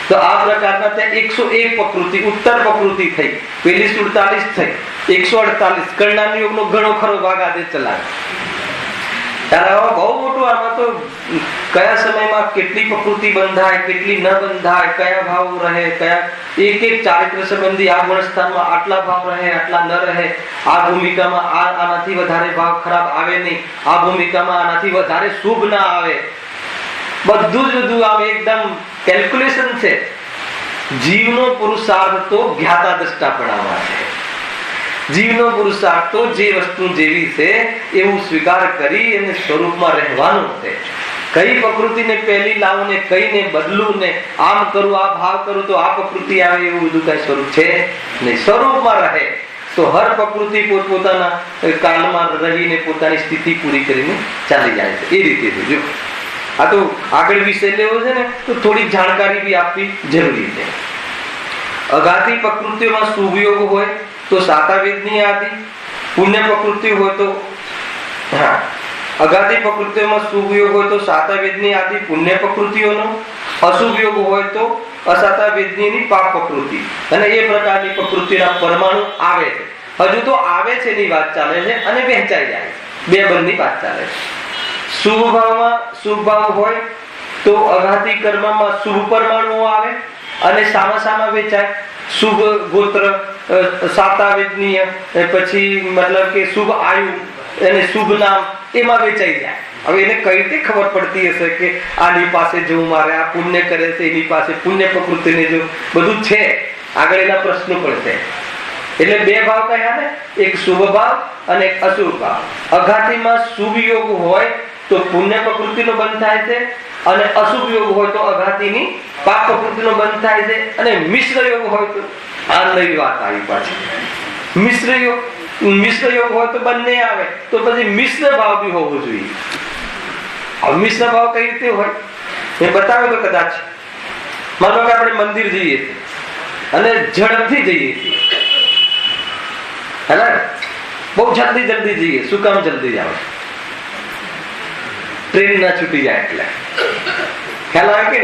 તો આ પ્રકારના ત્યાં 101 પ્રકૃતિ ઉત્તર પ્રકૃતિ થઈ, પેલી 47 થઈ, 148 કલ્યાણ યોગનો ઘણો ખરો ભાગ આજે ચલાવે. ત્યારે બહુ મોટું આમાં તો કયા સમયમાં કેટલી પ્રકૃતિ બંધાય, કેટલી ન બંધાય, કયા ભાવ રહે, કયા એક ચારિત્ર સંબંધી આ ગુણસ્થાનમાં આટલા ભાવ રહે, આટલા ન રહે, આ ભૂમિકામાં આનાથી વધારે ભાવ ખરાબ આવે નહીં, આ ભૂમિકામાં આનાથી વધારે શુભ ના આવે, બધું જ બધું આમ એકદમ કેલ્ક્યુલેશન છે. જીવનો પુરુષાર્થ તો જ્ઞાતા દ્રષ્ટાપણામાં છે. જીવનો પુરુષાર્થ તો જે વસ્તુ જેવી છે એવું સ્વીકાર કરી અને સ્વરૂપમાં રહેવાનું છે. કઈ પ્રકૃતિને પહેલી લાવું ને કઈને બદલું ને આમ કરું, આ ભાવ કરું તો આ પ્રકૃતિ આવે, એવું બધું કઈ સ્વરૂપ છે નહીં. સ્વરૂપમાં રહે તો હર પ્રકૃતિ પોતપોતાના કાળમાં રહીને પોતાની સ્થિતિ પૂરી કરીને ચાલી જાય છે. એ રીતે જો આ તો આગળ વિષય લેવો છે ને તો થોડી જાણકારી બી આપવી જરૂરી છે. અઘાતી પ્રકૃતિઓમાં શુભયોગ હોય તો સાતાવેદની આદિ, પુણ્ય પ્રકૃતિ હોય તો અઘાતી પ્રકૃતિઓમાં શુભયોગ હોય તો સાતાવેદની આદિ પુણ્ય પ્રકૃતિઓનો, અશુભ યોગ હોય તો અસાતાવેદની પાપ પ્રકૃતિ, અને એ પ્રકારની પ્રકૃતિના પરમાણુ આવે છે. હજુ તો આવે છે ની વાત ચાલે છે અને વહેંચાઈ જાય છે, બે બંધની વાત ચાલે છે. શુભ ભાવમાં શુભ ભાવ હોય તો અઘાતી કર્મમાં શુભ પરમાણુઓ આવે અને સામા સામા વેચાય. શુભ ગોત્ર, સાતાવેદનીય, પછી મતલબ કે શુભ આયુ અને શુભ નામ એમાં વેચાઈ જાય. હવે એને કઈ રીતે ખબર પડતી હશે કે આની પાસે જવું, મારે આ પુણ્ય કરે છે એની પાસે પુણ્ય પ્રકૃતિને જો બધું છે, આગળ એના પ્રશ્નો પડશે. એટલે બે ભાવ કયા ને, એક શુભ ભાવ અને એક અશુભ ભાવ. અઘાતીમાં શુભ યોગ હોય તો પુણ્ય પ્રકૃતિનો બંધ થાય છે, અને અશુભ યોગ હોય તો અઘાતીની પાપ પ્રકૃતિનો બંધ થાય છે. અને મિશ્ર યોગ હોય તો આ નવી વાત આવી પાછી. મિશ્ર યોગ હોય તો બંને આવે, તો પછી મિશ્ર ભાવ બી હોવો જોઈએ. હવે મિશ્ર ભાવ કઈ રીતે હોય એ બતાવે તો કદાચ માનો કે આપણે મંદિર જઈએ છીએ અને ઝડપથી જઈએ છીએ, હેને, બહુ જલ્દી જઈએ. શું કામ જલ્દી આવે? ટ્રેન ના છૂટી જાય એટલે. ખ્યાલ આવે કે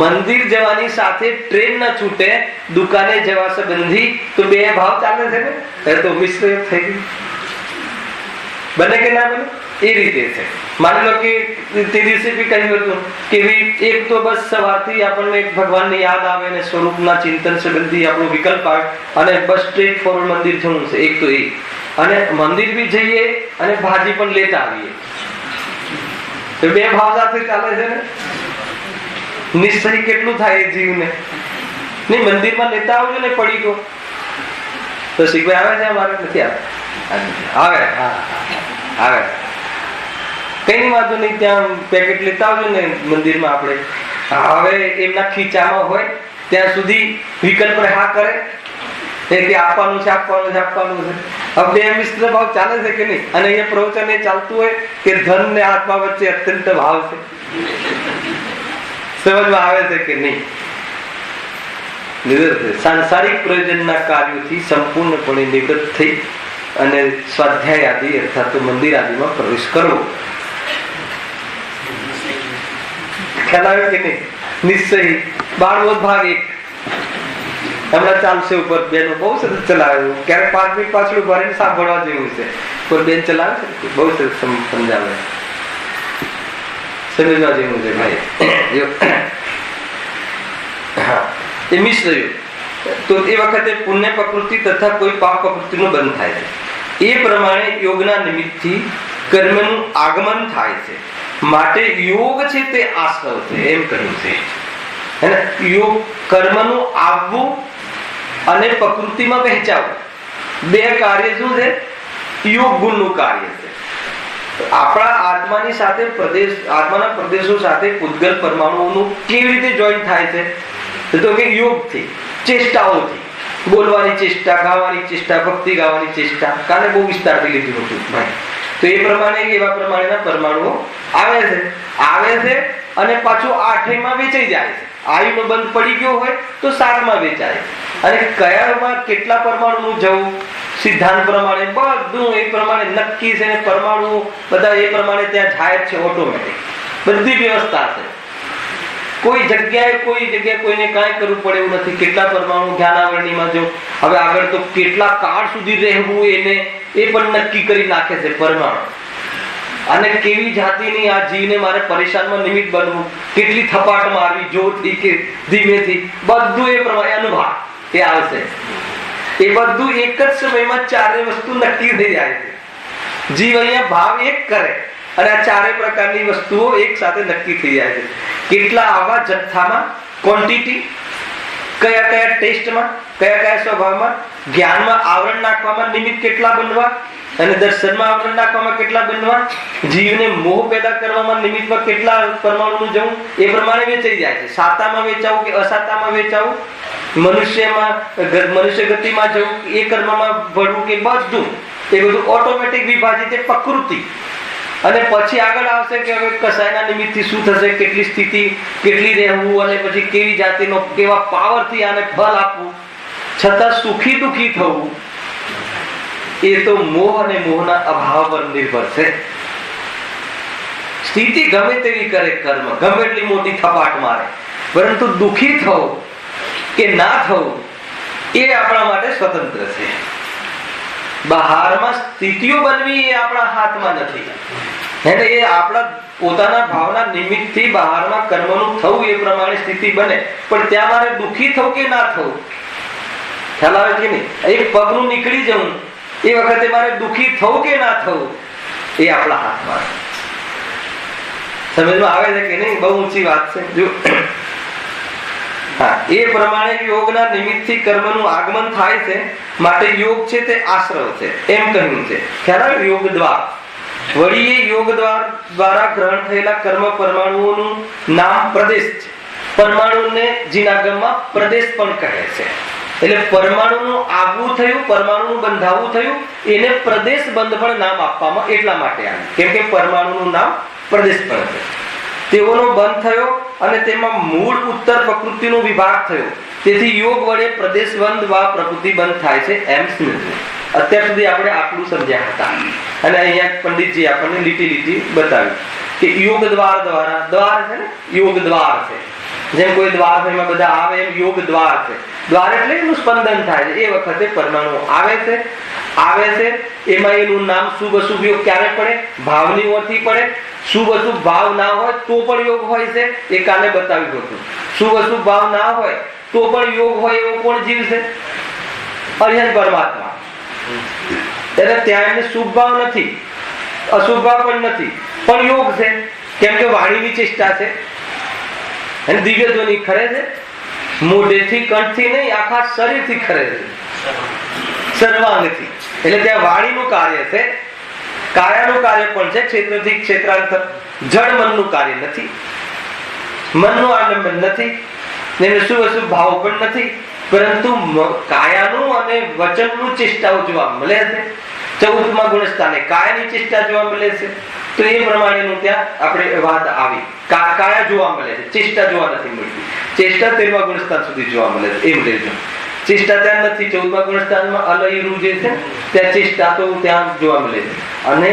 મંદિર જવાની સાથે ટ્રેન ના છૂટે, દુકાને જવા સંબંધી તો બે ભાવ ચાલે છે ને, તો મિશ્ર થઈ ગયું. બને કે ના બને? એ રીતે છે. માની લો કે તે દિવસે બી કહ્યું હતું કે એક તો બસ સવારથી આપણને ભગવાનની યાદ આવે ને સ્વરૂપના ચિંતન સંબંધી આપણો વિકલ્પ આવે અને બસ સ્ટ્રેટ ફોરવર્ડ મંદિર જવું છે. એક તો એ, અને મંદિર બી જઈએ અને ભાજી પણ લેતા આવીએ, તો બે ભાવ સાથે ચાલે છે ને. નિશ્ચય કેટલું થાય જીવને. નહીં, મંદિરમાં લેતા આવજો ને પડીકો તો શીખવાય આવે છે, અમારે નથી આવે. આવે કઈ વાંધો નહીં, ત્યાં પેકેટ લેતા આવજો ને મંદિરમાં. આપણે હવે એમના ખીચામાં હોય ત્યાં સુધી વિકલ્પ હા કરે કે આપવાનું છે. હવે બે મિશ્ર ભાવ ચાલે છે કે નહીં? અને અહીંયા પ્રવચન એ ચાલતું હોય કે ધન ને આત્મા વચ્ચે અત્યંત ભાવ છે. સમજમાં આવે છે કે નહીં? સાંસારિક પ્રયોજનના કાર્યોથી સંપૂર્ણપણે નિવૃત્ત થઈ અને સ્વાધ્યાય આદિ અર્થાત મંદિર આદિમાં પ્રવેશ કરવો. ખ્યાલ આવે કે નહીં? નિશ્ચય 12 ભાગ 1 હમણાં ચાલશે. ઉપર બેનો બહુ સરસ ચલાવે, ક્યારેક 5 મિનિટ પાછળ ભરીને સાંભળવા જેવું છે. કોઈ બેન ચલાવે છે, બહુ સરસ સમજાવે, સમજવા જેવું છે ભાઈ. એ મિશ્ર યોગ તો એ વખતે પુણ્ય પ્રકૃતિ તથા કોઈ પાપ પ્રકૃતિનો બંધ થાય છે. એ પ્રમાણે યોગના નિમિત્તથી કર્મનું આગમન થાય છે. માટે યોગ છે તે આશ્રવ છે, એમ કહ્યું છે. અને યોગ કર્મનું આવવું અને પ્રકૃતિમાં વહેંચાવું બે કાર્ય શું છે? યોગ ગુણનું કાર્ય છે. આપણા આત્માની સાથે આત્માના પ્રદેશો સાથે પૂતગલ પરમાણુઓનું કેવી રીતે જોઈન્ટ થાય છે? તો કે યોગથી, ચેષ્ટાઓથી, બોલવાની ચેષ્ટા, ગાવાની ચેષ્ટા, ભક્તિ ગાવાની ચેષ્ટા. કાલે બહુ વિસ્તારથી લીધું હતું ભાઈ. તો એ પ્રમાણે એવા પ્રમાણેના પરમાણુઓ આવે છે અને પાછું 8માં વેચાઈ જાય છે. આયુનો બંધ પડી ગયો હોય તો 7માં વેચાય. અને કયામાં કેટલા પરમાણુનું જવું સિદ્ધાંત પ્રમાણે બધું એ પ્રમાણે નક્કી છે. પરમાણુ બધા એ પ્રમાણે ત્યાં જાય છે, ઓટોમેટિક બધી વ્યવસ્થા છે. કોઈ જગ્યાએ કોઈને કાંઈ કરવું પડે એવું નથી. કેટલા પરમાણુ જ્ઞાનાવરણીમાં જો હવે આગળ તો કેટલા કાળ સુધી રહેવું એને એ પણ નક્કી કરી નાખે છે પરમાણુ. અને કેવી જાતિની આ જીવને મારે પરેશાનમાં નિમિત્ત બનવું, કેટલી થપાટ મારવી જોરથી કે ધીમેથી, બધું એ પ્રમાણે અનુભવ એ આવશે. એ બધું એક જ સમયમાં ચારે વસ્તુ નક્કી થઈ જાય છે. જીવ અહીંયા ભાવ એક કરે અને આ ચારે પ્રકારની વસ્તુઓ એક સાથે નક્કી થઈ જાય છે. કેટલા આવા જથ્થામાં, ક્વોન્ટિટી, કયા કયા ટેસ્ટમાં, કયા કયા સ્વભાવમાં, જ્ઞાનમાં આવરણ નાખવામાં નિમિત્ત કેટલા બનવા અને દર્શનમાં આવરણ નાખવામાં કેટલા બનવા, જીવને મોહ પેદા કરવામાં નિમિત્તમાં કેટલા પરમાણુનું જવું, એ પ્રમાણે વેચાઈ જાય છે. સાતામાં વેચાવું કે અસાતામાં વેચાવું, મનુષ્ય ગતિમાં જવું, એ કર્મમાં ભળવું કે બધું એ બધું ઓટોમેટિક વિભાજિત પ્રકૃતિ. અને પછી આગળ આવશે કે હવે કસાયના નિમિત્તથી શું થશે, કેટલી સ્થિતિ, કેટલી રહેવું અને પછી કેવી જાતિનો કેવા પાવરથી આને ફળ આપવું, છતાં સુખી દુખી થવું, એ તો મોહ અને મોહના અભાવ પર નિર્ભર છે. સ્થિતિ ગમે તેવી કરે કર્મ, ગમે એટલી મોટી થપાટ મારે, પરંતુ દુખી થવું કે ના થવું એ આપણા માટે સ્વતંત્ર છે. બહારમાં સ્થિતિઓ બનવી એ આપણા હાથમાં નથી. એટલે એ આપણા પોતાના ભાવના નિમિત્તથી બહારમાં કર્મનું થવું એ પ્રમાણે સ્થિતિ બને, પણ ત્યાં મારે દુખી થવું કે ના થવું, ખ્યાલ આવે કે નહીં? એક પગનું નીકળી જવું એ વખતે મારે દુખી થવું કે ના થવું એ આપણા હાથમાં. સમજમાં આવે છે કે નહીં? બહુ ઊંચી વાત છે. જો હા, એ પ્રમાણે યોગના નિમિત્તથી કર્મનું આગમન થાય છે. માટે યોગ છે તે આશ્રવ છે એમ કહ્યું છે. ખ્યાલ આવે? યોગ દ્વાર. વળી એ યોગ દ્વારા ગ્રહણ થયેલા કર્મ પરમાણુઓનું નામ પ્રદેશ છે. પરમાણુને જીનાગમમાં પ્રદેશ પણ કહે છે. એટલે પરમાણુનું આવવું થયું, પરમાણુનું બંધાવું થયું, એને પ્રદેશ બંધ પણ નામ આપવામાં એટલા માટે આવ્યું કેમ કે પરમાણુનું નામ પ્રદેશ પણ છે. તેઓનો બંધ થયો અને તેમાં મૂળ ઉત્તર પ્રકૃતિનો વિભાગ થયો. તેથી યોગ વડે પ્રદેશ બંધ વા પ્રકૃતિ બંધ થાય છે એમ સમજવું. અત્યાર સુધી આપણે આટલું સમજ્યા હતા અને અહીંયા પંડિતજી આપણને લીટી બતાવી કે યોગ દ્વાર છે ને, યોગ દ્વાર છે. જેમ કોઈ દ્વારમાં બધા આવે એમ યોગ દ્વાર છે. દ્વાર એટલે એનું સ્પંદન થાય છે. એ વખતે પરમાણુ આવે છે. એમાં એનું નામ શુભ અશુભ યોગ ક્યારે પડે? ભાવની ઓરથી પડે. શુભ અશુભ ભાવ ના હોય તો પણ યોગ હોય છે, એ કાલે બતાવ્યું હતું. શુભ અશુભ ભાવ ના હોય તો પણ યોગ હોય એવો કોણ જીવ છે? અરિહંત પરમાત્મા. એટલે ત્યાં એમને શુભ ભાવ નથી, અશુભ ભાવ પણ નથી, પણ યોગ છે. કેમ કે વાણીની ચેષ્ટા છે અને દિવ્ય ધ્વનિ ખરે છે. મોઢેથી, કંઠથી નહીં, આખા શરીરથી ખરે છે, સર્વાંગથી. એટલે ત્યાં વાણીનું કાર્ય છે, કાયાનું કાર્ય પણ છે, ક્ષેત્રથી ક્ષેત્રાંતર. જડ મનનું કાર્ય નથી, મનનું આલંબન નથી, શુભ અશુભ ભાવ પણ નથી, પરંતુ કાયાનું અને વચનનું ચેષ્ટાઓ જોવા મળે છે. 14મા ગુણસ્થાને કાયાની ચેષ્ટા જોવા મળે છે. તો એ પ્રમાણેનું ત્યાં આપણે વાત આવી. કાયા જોવા મળે છે, ચેષ્ટા જોવા નથી મળતી. ચેષ્ટા 13મા ગુણસ્થાન સુધી જોવા મળે છે. એમ લેજો, ચેષ્ટા ત્યાં નથી. 14મા ગુણસ્થાનમાં અલયરું જે છે ત્યાં ચેષ્ટા તો ત્યાં જોવા મળે છે. અને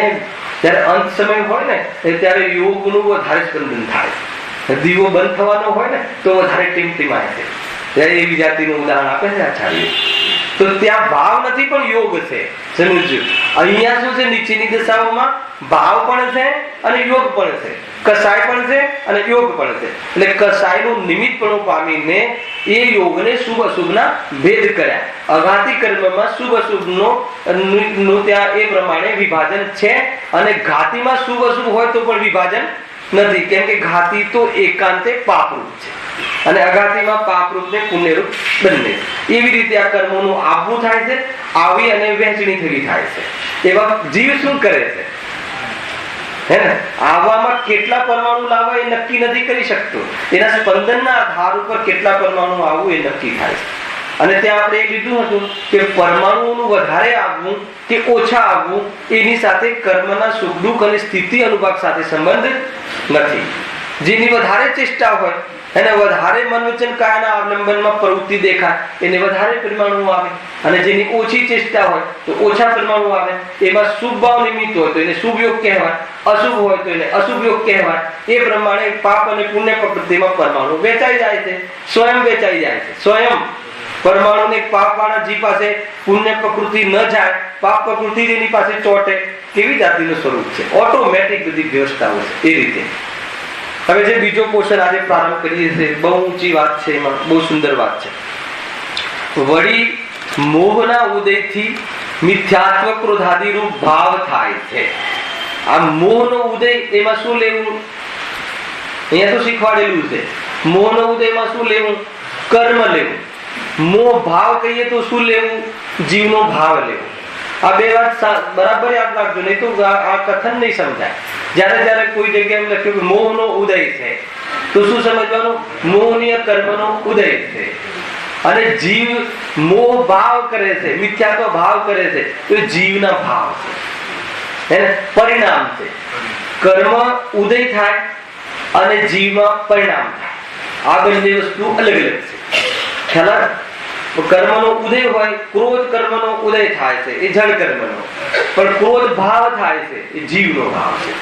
જયારે અંત સમય હોય ને ત્યારે યોગનું વધારે સ્પંદન થાય. દીવો બંધ થવાનો હોય ને તો વધારે ટીમટીમાય છે. ત્યારે એવી જાતિનું ઉદાહરણ આપે છે આચાર્ય. તો ત્યાં ભાવ નથી પણ યોગ છે. સમજ્યું? અહીંયા શું છે? નીચેની દશાઓમાં ભાવ પણ છે અને યોગ પણ છે, કસાય પણ છે અને યોગ પણ છે. એટલે કસાયનું નિમિત્તપણું પામીને એ યોગને શુભ અશુભના ભેદ કર્યા. અઘાતી કર્મમાં શુભ અશુભનો ત્યાં એ પ્રમાણે વિભાજન છે અને ઘાતીમાં શુભ અશુભ હોય તો પણ વિભાજન નથી. કેમ કે ઘાતી તો એકાંતે પાપરૂપ છે અને અઘાતીમાં પાપરૂપ ને પુણ્યરૂપ બંને. એવી રીતે આ કર્મોનું આવવું થાય છે, આવી અને વહેંચણી થવી થાય છે. એવા જીવ શું કરે છે? હે ને, આવવામાં કેટલા પરમાણુ લાવવા એ નક્કી નથી કરી શકતો. એના સ્પંદનના આધાર ઉપર કેટલા પરમાણુ આવવું એ નક્કી થાય છે. અને ત્યાં આપણે એ લીધું હતું કે પરમાણુઓનું વધારે આવવું કે ઓછા આવવું એની સાથે કર્મના સુખ દુઃખ અને સ્થિતિ અનુભાગ સાથે સંબંધ નથી. જેની વધારે ચેષ્ટા હોય એને વધારે મન વચન કાયાના અવલંબનમાં પ્રવૃત્તિ દેખાય એને વધારે પરિમાણો આવે, અને જેની ઓછી ચેષ્ટા હોય તો ઓછા પરિમાણો આવે. એમાં શુભ ભાવ નિમિત્ત હોય તો એને શુભ યોગ કહેવાય, અશુભ હોય તો એને અશુભ યોગ કહેવાય. એ પ્રમાણે પાપ અને પુણ્ય પ્રવૃત્તિમાં પરમાણુ વેચાઈ જાય છે, સ્વયં વેચાઈ જાય છે. સ્વયં પરમાણુને પાપ વાળા જીવ પાસે પુણ્ય પ્રકૃતિ ન જાય, પાપ પ્રકૃતિ એની પાસે ચોટે, કેવી જાતિનું સ્વરૂપ છે. ઓટોમેટિક બધી વ્યવસ્થાઓ છે એ રીતે. હવે જે બીજો પોષણ આજે પ્રારંભ કરીએ છીએ, બહુ ઊંચી વાત છે, એમાં બહુ સુંદર વાત છે. વળી મોહના ઉદયથી મિથ્યાત્વ ક્રોધાદિ રૂપ ભાવ થાય છે. આ મોહનો ઉદય એમાં શું લેવું? અહીંયા તો શીખવાડેલું છે. મોહનો ઉદયમાં શું લેવું? કર્મ લેવું. મોહ ભાવ કહીએ તો શું લેવું? જીવનો ભાવ લેવો. આ બે વાત બરાબર યાદ રાખજો, નહીં તો આ કથન નહીં સમજાય. જ્યારે જ્યારે કોઈ જગ્યાએ લખ્યું કે મોહનો ઉદય છે તો શું સમજવાનું? મોહનીય કર્મનો ઉદય છે. અને જીવ મોહ ભાવ કરે છે, મિથ્યાત્વ ભાવ કરે છે તો એ જીવના ભાવ છે, એને પરિણામ છે. કર્મ ઉદય થાય અને જીવમાં પરિણામ થાય. આ બંને વસ્તુ અલગ અલગ છે. ખ્યાલ? કર્મનો ઉદય હોય, ક્રોધ કર્મનો ઉદય થાય છે, એ જળ કર્મનો. પણ ક્રોધ ભાવ થાય છે, એ જીવનો ભાવ છે.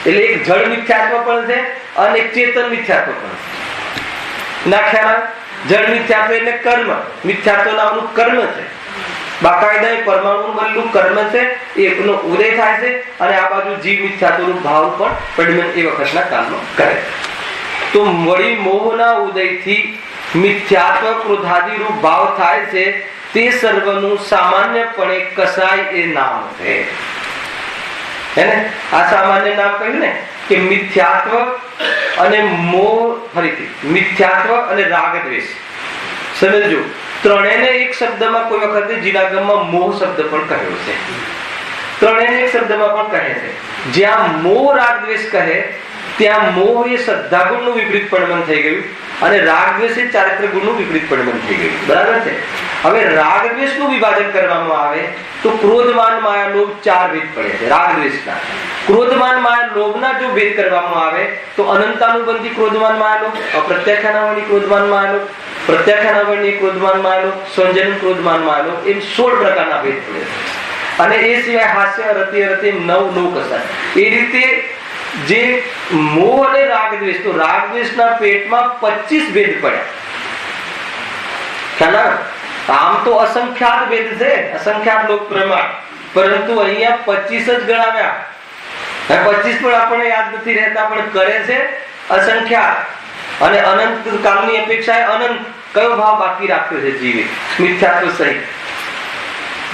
એટલે એક જળ મિથ્યાત્વ પણ છે અને એક ચેતન મિથ્યાત્વ પણ છે. ના ખ્યાલ? જળ મિથ્યાત્વ એટલે કર્મ, મિથ્યાત્વ નામનું કર્મ છે. બાકાયદા એ પરમાણુ બનેલું કર્મ છે, એનો ઉદય થાય છે. અને આ બાજુ જીવ મિથ્યાત્વનું ભાવ પણ પરિણમન એ વખતના કાળમાં કરે. તો વળી મોહના ઉદયથી મિથ્યાત્વ ક્રોધાદિ રૂપ ભાવ થાય છે, તે સર્વનું સામાન્યપણે કસાય એ નામ છે. એને આ સામાન્ય નામ કહ્યું ને કે મિથ્યાત્વ અને મોહ. ફરીથી મિથ્યાત્વ અને રાગ દ્વેષ સમજો. ત્રણેયને એક શબ્દમાં કોઈ વખતે જીનાગમમાં મોહ શબ્દ પણ કહ્યો છે. ત્રણેયને એક શબ્દમાં પણ કહે છે. જ્યાં મોહ રાગ દ્વેષ કહે ત્યાં મોહ એ શ્રદ્ધા ગુણનું વિપરીત પરિણમન થઈ ગયું અને રાગ દ્વેષ એ ચારિત્ર ગુણનું વિપરીત પરિણમન થઈ ગયું. બરાબર છે? હવે રાગ દ્વેષનું વિભાજન કરવામાં આવે તો ક્રોધમાન માયા લોભ ચાર ભેદ પડે છે રાગ દ્વેષના. ક્રોધમાન માયા લોભના જો ભેદ કરવામાં આવે તો અનંતાનુબંધી ક્રોધમાન માયા લોભ, અપ્રત્યાખ્યાનાવર્ણી ક્રોધમાન માયા લોભ, પ્રત્યાખ્યાનાવર્ણી ક્રોધમાન માયા લોભ, સંજન ક્રોધમાન માયા લોભ, એમ 16 પ્રકારના ભેદ પડે છે. અને એ સિવાય હાસ્ય રતિ રતિ 9 કસાય. એ રીતે જે મોહ અને રાગ દ્વેષ, તો રાગ દ્વેષના પેટમાં 25 ભેદ પડ્યા. ખ્યાલ? આમ તો અસંખ્યાત ભેદ છે, અસંખ્યાત લોક પ્રમાણ, પરંતુ અહીંયા 25 જ ગણાવ્યા. 25 પણ આપણને યાદ નથી રહેતા, પણ કરે છે અસંખ્યાત. અને અનંત કાળની અપેક્ષાએ અનંત કયો ભાવ બાકી રાખ્યો છે જીવે? મિથ્યાત્વ સહિત.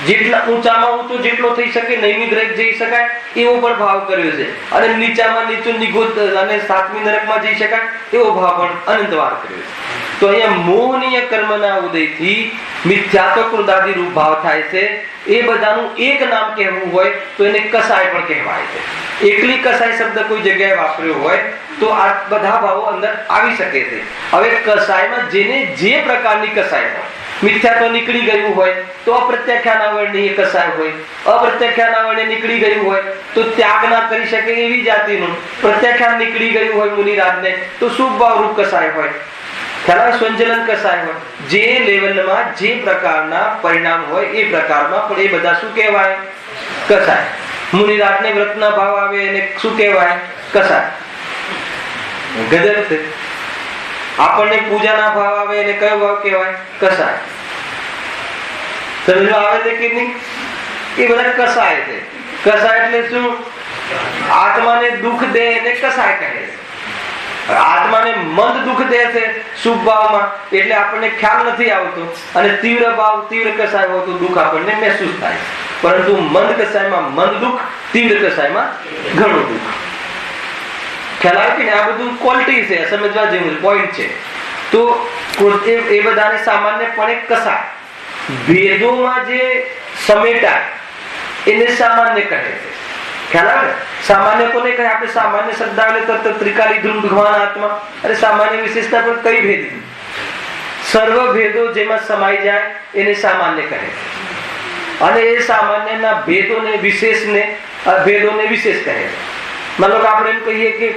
જેટલા ઊંચામાં ઊંચો જેટલો થઈ શકે, નૈમિત નરક જઈ શકાય એવો પણ ભાવ કર્યો છે. અને નીચામાં નીચો નિગોત અને 7મી નરકમાં જઈ શકાય એવો ભાવ પણ અનંતવાર કર્યો છે. તો અહીંયા મોહનીય કર્મના ઉદયથી મિથ્યાત્વ ક્રોધાદિ રૂપ ભાવ થાય છે. એ બધાનું એક નામ કહેવું હોય તો એને કસાય પણ કહેવાય છે. એકલી કસાય શબ્દ કોઈ જગ્યાએ વાપર્યો હોય તો આ બધા ભાવો અંદર આવી શકે છે. હવે કસાયમાં જેને જે પ્રકારની કસાય હોય, મિથ્યાત્વ નીકળી ગયું હોય તો અપ્રત્યાખ્યાનાવર્ણીય કસાય હોય, અપ્રત્યાખ્યાનાવર્ણીય નીકળી ગયું હોય તો ત્યાગ ના કરી શકે એવી જાતિનું, પ્રત્યાખ્યાન નીકળી ગયું હોય મુનિરાજને તો શુભ ભાવ રૂપ કસાય હોય, ખ્યાલ? સંજલન કસાય હોય. જે લેવલમાં જે પ્રકારના પરિણામ હોય એ પ્રકારમાં પણ એ બધા શું કહેવાય? કસાય. મુનિરાજને વ્રતના ભાવ આવે એને શું કહેવાય? કસાય. ગજબ છે. આપણને પૂજાના ભાવ આવે એને કયો ભાવ કહેવાય? કસાય. સમજમાં આવે છે કે નહીં? એ બધા કસાય છે. કસાય એટલે શું? આત્માને દુઃખ દે એને કસાય કહે છે. આત્માને મંદ દુઃખ દે છે શુભ ભાવમાં, એટલે આપણને ખ્યાલ નથી આવતો. અને તીવ્ર ભાવ, તીવ્ર કસાય હોય તો દુઃખ આપણને મહેસૂસ થાય. પરંતુ મંદ કસાયમાં મંદ દુઃખ, તીવ્ર કસાયમાં ઘણું દુઃખ. ખ્યાલ આવે કે આ બધું ક્વોલિટી છે, સમજવા જેવું પોઈન્ટ છે. તો એ બધાને સામાન્યપણે કસાય. ભેદોમાં જે સમેટાય એને સામાન્ય કહે છે. ખ્યાલ આવે? સામાન્ય કોને કહે? આપણે સામાન્ય શબ્દ આવે તો ત્રિકાલી ધ્રુવ ભગવાન આત્મા. અરે સામાન્ય વિશેષતા પણ કઈ ભેદ? સર્વ ભેદો જેમાં સમાઈ જાય એને સામાન્ય કહે. અને એ સામાન્યના ભેદોને વિશેષને ભેદોને વિશેષ કહે. મતલબ આપણે એમ કહીએ કે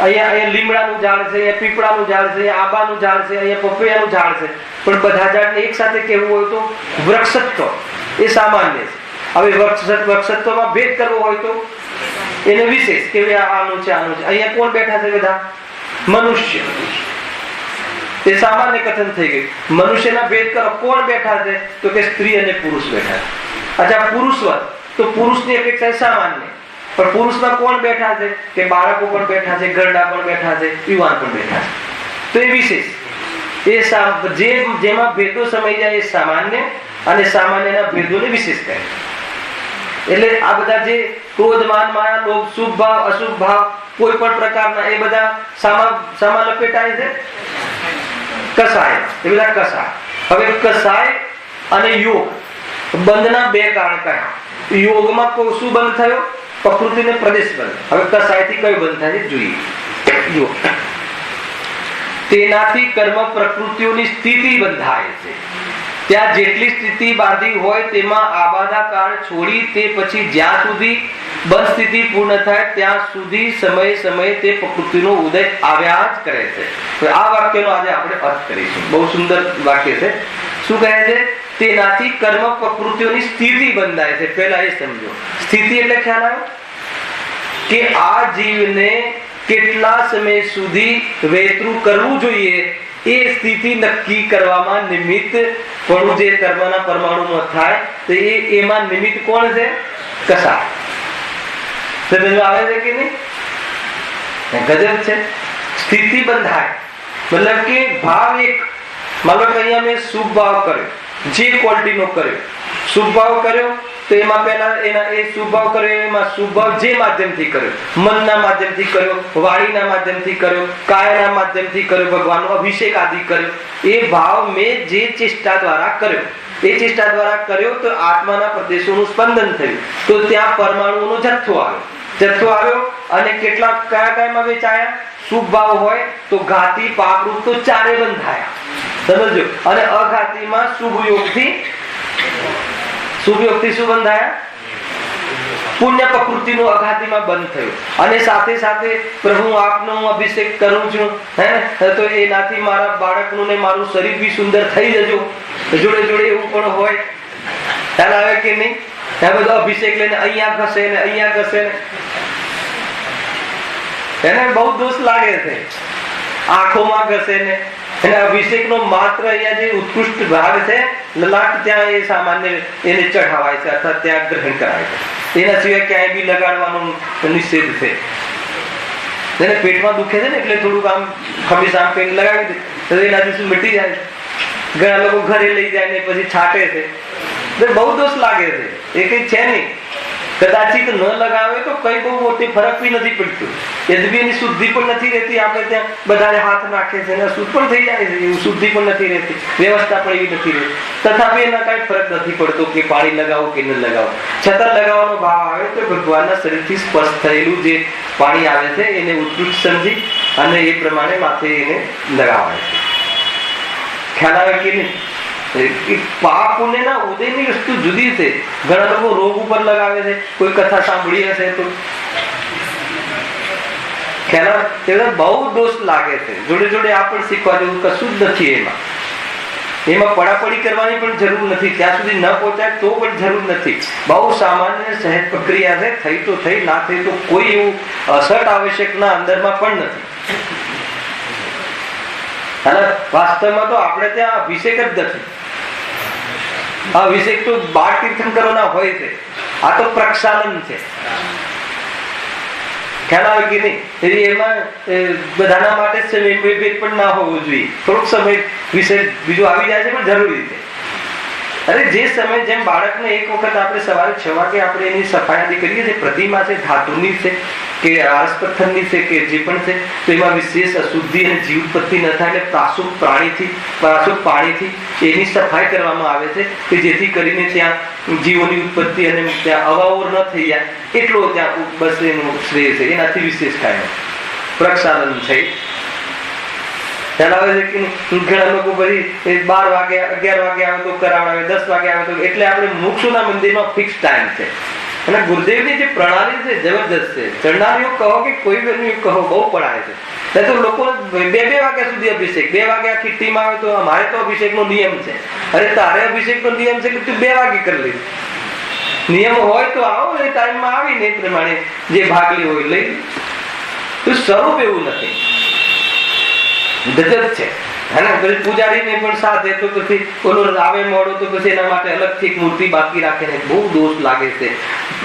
અહીંયા લીમડાનું ઝાડ છે, અહીંયા પીપળાનું ઝાડ છે, અહીંયા આંબાનું ઝાડ છે, અહીંયા પપૈયાનું ઝાડ છે, પણ બધા ઝાડને એક સાથે કહેવું હોય તો વૃક્ષત્વ એ સામાન્ય છે. હવે વૃક્ષત્વમાં ભેદ કરવો હોય તો એને વિશેષ કે આનું છે આનું છે. અહીંયા કોણ બેઠા છે? બધા મનુષ્ય. એ સામાન્ય કથન થઈ ગયું. મનુષ્યના ભેદ કરો, કોણ બેઠા છે? તો કે સ્ત્રી અને પુરુષ બેઠા છે. અચ્છા, પુરુષવત તો પુરુષની અપેક્ષા સામાન્ય, પણ પુરુષમાં કોણ બેઠા છે? કે બાળકો પણ બેઠા છે, ઘરડા પણ બેઠા છે, યુવાન પણ બેઠા છે. તો એ વિશેષ, એ જેમાં ભેદો સમાઈ જાય એ સામાન્ય, અને સામાન્યના ભેદોને વિશેષ કહે. એટલે આ બધા જે ક્રોધ, માન, માયા, લોભ, શુભ ભાવ, અશુભ ભાવ, કોઈ પણ પ્રકારના, એ બધા સામા લપેટાય છે કસાય. એ બધા કસાય. હવે કસાય અને યોગ બંધના બે કારણ કયા? યોગમાં શું બંધ થયો? પ્રકૃતિને પ્રદેશ બંધ. હવે કસાયથી કયો બંધ થાય છે જોઈએ. યોગ તેનાથી કર્મ પ્રકૃતિઓની સ્થિતિ બંધાય છે. ત્યાં જેટલી સ્થિતિ બાંધી હોય તેમાં આબાદાકાર છોડી તે પછી જ્યાં સુધી બંધ સ્થિતિ પૂર્ણ થાય ત્યાં સુધી સમયે સમયે તે પ્રકૃતિનો ઉદય આવ્યા જ કરે છે. તો આ વાક્યનો આજે આપણે અર્થ કરીશું. બહુ સુંદર વાક્ય છે. શું કહે છે? તેનાથી કર્મ પ્રકૃતિઓની સ્થિતિ બંધાય છે. પહેલા એ સમજો. સ્થિતિ એટલે ખ્યાલ આવ્યો કે આ જીવને કેટલા સમય સુધી વેતરું કરવું જોઈએ એ સ્થિતિ નક્કી કરવામાં નિમિત્ત પણ જે કર્મના પરમાણુમાં થાય તો એમાં નિમિત્ત કોણ છે? કસા. આવે છે કે નહીં? ગજબ છે. સ્થિતિ બંધાય મતલબ કે ભાવ એક. મતલબ કે અહીંયા મેં શુભ ભાવ કર્યો, જે ક્વોલિટીનો કર્યો, શુભ ભાવ કર્યો, તો એમાં પહેલા એના એ શુભ ભાવ કર્યો, એમાં શુભ ભાવ જે માધ્યમથી કર્યો, મનના માધ્યમથી કર્યો, વાણીના માધ્યમથી કર્યો, કાયાના માધ્યમથી કર્યો, ભગવાનનો અભિષેક આદિ કર્યો, એ ભાવ મેં જે ચેષ્ટા દ્વારા કર્યો, એ ચેષ્ટા દ્વારા કર્યો તો આત્માના પ્રદેશોનું સ્પંદન થયું. તો ત્યાં પરમાણુઓનો જથ્થો આવ્યો અને કેટલાક કયા કયામાં વેચાયા? શુભ ભાવ હોય તો ઘાતી, પાપરૂપ તો ચારે બંધાયા. સમજો. અને અઘાતીમાં શુભ યોગથી શું બંધાયા? પુણ્ય પ્રકૃતિનો અઘાતીમાં બંધ થયો. અને સાથે સાથે પ્રભુ આપનો હું અભિષેક કરું છું, હે તો એનાથી મારા બાળકનું ને મારું શરીર બી સુંદર થઈ જજો. જોડે જોડે એવું પણ હોય. ખ્યાલ આવે કે નહીં? આ બધો અભિષેક લઈને અહીંયા ઘસે ને અહીંયા ઘસે ને એને બહુ દોષ લાગે છે. આંખોમાં ઘસે ને એને અભિષેકનો માત્ર અહીંયા જે ઉત્કૃષ્ટ ભાગ છે લલાટ, ત્યાં એ સામાન્ય એને ચઢાવાય છે અથવા ત્યાં ગ્રહણ કરાય છે. એના સિવાય ક્યાંય બી લગાડવાનો નિષેધ છે. એને પેટમાં દુખે છે ને એટલે થોડુંક આમ ખમીસ આમ પેન લગાવી દે તો એનાથી શું મટી જાય. ઘણા લોકો ઘરે લઈ જાય ને પછી છાંટે છે. બહુ દોષ લાગે છે. એ કઈ છે નહીં. કદાચિત ન લગાવે તો કઈ બહુ મોટી ફરક બી નથી પડતું. યદ્યપી એની શુદ્ધિ પણ નથી રહેતી. આપણે ત્યાં બધા હાથ નાખે છે, શુદ્ધ પણ થઈ જાય છે, એવું શુદ્ધિ પણ નથી રહેતી, વ્યવસ્થા પણ એવી નથી રહેતી. તથાપી એના કઈ ફરક નથી પડતો કે પાણી લગાવો કે ન લગાવો. છતાં લગાવવાનો ભાવ આવે તો ભગવાનના શરીરથી સ્પર્શ થયેલું જે પાણી આવે છે એને ઉત્કૃષ્ટ સમજી અને એ પ્રમાણે માથે એને લગાવાય છે. ખ્યાલ આવે કે નહીં? પાપ પુણ્યના ઉદયની વસ્તુ જુદી છે. ઘણા લોકો રોગ ઉપર લગાવે છે. કોઈ કથા સાંભળી હશે તો ખ્યાલ બહુ દોષ લાગે છે. જોડે જોડે આ પણ શીખવા જેવું કશું જ નથી. એમાં પડાપડી કરવાની પણ જરૂર નથી. ત્યાં સુધી ન પહોંચાય તો પણ જરૂર નથી. બહુ સામાન્ય સહેજ પ્રક્રિયા છે. થઈ તો થઈ, ના થઈ તો કોઈ એવું અસટ આવશ્યકના અંદરમાં પણ નથી. અને વાસ્તવમાં તો આપણે ત્યાં અભિષેક જ નથી. અભિષેક તો 12 તીર્થંકરોના હોય છે. આ તો પ્રક્ષાલન છે. ખ્યાલ આવે કે નહીં? એમાં બધાના માટે સમય પણ ના હોવો જોઈએ. થોડોક સમય વિશે બીજું આવી જાય છે પણ જરૂરી છે. અરે જે સમય જેમ બાળકને એક વખત આપણે સવારે 6 વાગે આપણે એની સફાઈ કરીએ છીએ. પ્રતિમા છે, ધાતુની છે કે આરસ પથ્થરની છે કે જે પણ છે, તો એમાં વિશેષ અશુદ્ધિ અને જીવ ઉત્પત્તિ ન થાય એટલે પ્રાસુપ પાણીથી એની સફાઈ કરવામાં આવે છે કે જેથી કરીને ત્યાં જીવોની ઉત્પત્તિ અને ત્યાં અવાવર ન થઈ જાય એટલો ત્યાં બસ એનું શ્રેય છે. એનાથી વિશેષ કાંઈ પ્રક્ષાલન છે. ઘણા લોકો પછી 12 વાગે 11 વાગે આવે તો કરાવડાવે, 10 વાગે આવે તો. એટલે આપણે મોક્ષના મંદિરમાં ફિક્સ ટાઈમ છે. અને ગુરુદેવની જે પ્રણાલી છે જબરજસ્ત છે. ચરણાર યોગ કહો કે કોઈ બી યોગ કહો, બહુ પડાય છે. તો લોકો 2 વાગ્યા સુધી અભિષેક, 2 વાગે આખી ટીમ આવે તો મારે તો અભિષેક નો નિયમ છે. અરે તારે અભિષેક નો નિયમ છે કે તું 2 વાગે કરી લઈશ. નિયમ હોય તો આવો, એ ટાઈમમાં આવીને એ પ્રમાણે જે ભાગ લેવો હોય લઈ. તો સ્વરૂપ એવું નથી, ગજબ છે. પૂજારીને પણ સાથે તો પછી ઓલો આવે મોડો તો પછી એના માટે અલગથી એક મૂર્તિ બાકી રાખીને બહુ દોષ લાગે છે.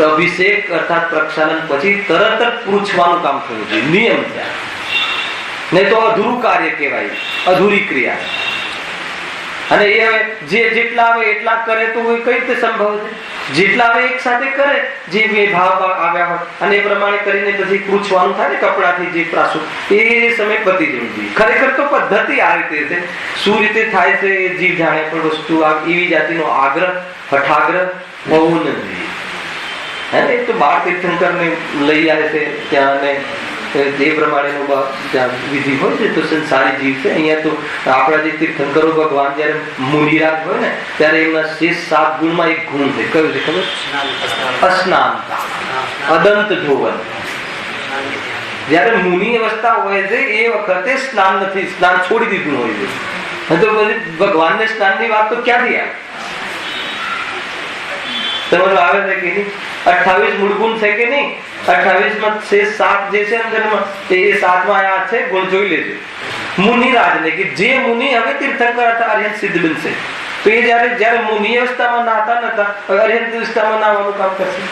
અભિષેક અર્થાત પ્રક્ષાલન પછી તરત જ પૂછવાનું કામ થવું જોઈએ, નિયમ છે. નહીં તો અધૂરું કાર્ય કહેવાય, અધૂરી ક્રિયા. અને એ હવે જેટલા આવે એટલા કરે તો કઈ રીતે સંભવ છે? જેટલા આવે એક સાથે કરે, જે બે ભાવ આવ્યા હોય અને એ પ્રમાણે કરીને પછી પૂછવાનું થાય ને કપડાથી જે પ્રાસું, એ સમય પતી જવું જોઈએ. ખરેખર તો પદ્ધતિ આ રીતે છે. શું રીતે થાય છે એ જીવ જાણે, પણ વસ્તુ એવી જાતિનો આગ્રહ હઠાગ્રહ હોવું નથી. હે ને, તો 12 તીર્થંકરને લઈ આવે છે ત્યાં, ને એ પ્રમાણેનું ત્યાં વિધિ હોય છે. તો સંસારી જીવ છે. અહીંયા તો આપણા જે તીર્થંકરો ભગવાન જયારે મુનિરાજ હોય ને ત્યારે એમના 7 ગુણમાં એક ગુણ છે. કયું છે ખબર? અસ્નાનતા, અદંત ધોવન. જયારે મુનિ અવસ્થા હોય છે એ વખતે સ્નાન નથી, સ્નાન છોડી દીધું હોય છે. તો પછી ભગવાનને સ્નાનની વાત તો ક્યાંથી આવે? તમારું આવે છે કે નહીં? 28 મૂળ ગુણ છે કે નહીં? 28 માં 7 જે છે અંદરમાં, એ 7 માં આ છે ગુણ જોઈ લેજો. મુનિરાજ ને કે જે મુનિ હવે તીર્થંકર હતા અર્યંત સિદ્ધ બનશે, તો એ જયારે મુનિ અવસ્થામાં નાતા નતા, અર્યંત અવસ્થામાં નાવાનું કામ કરશે.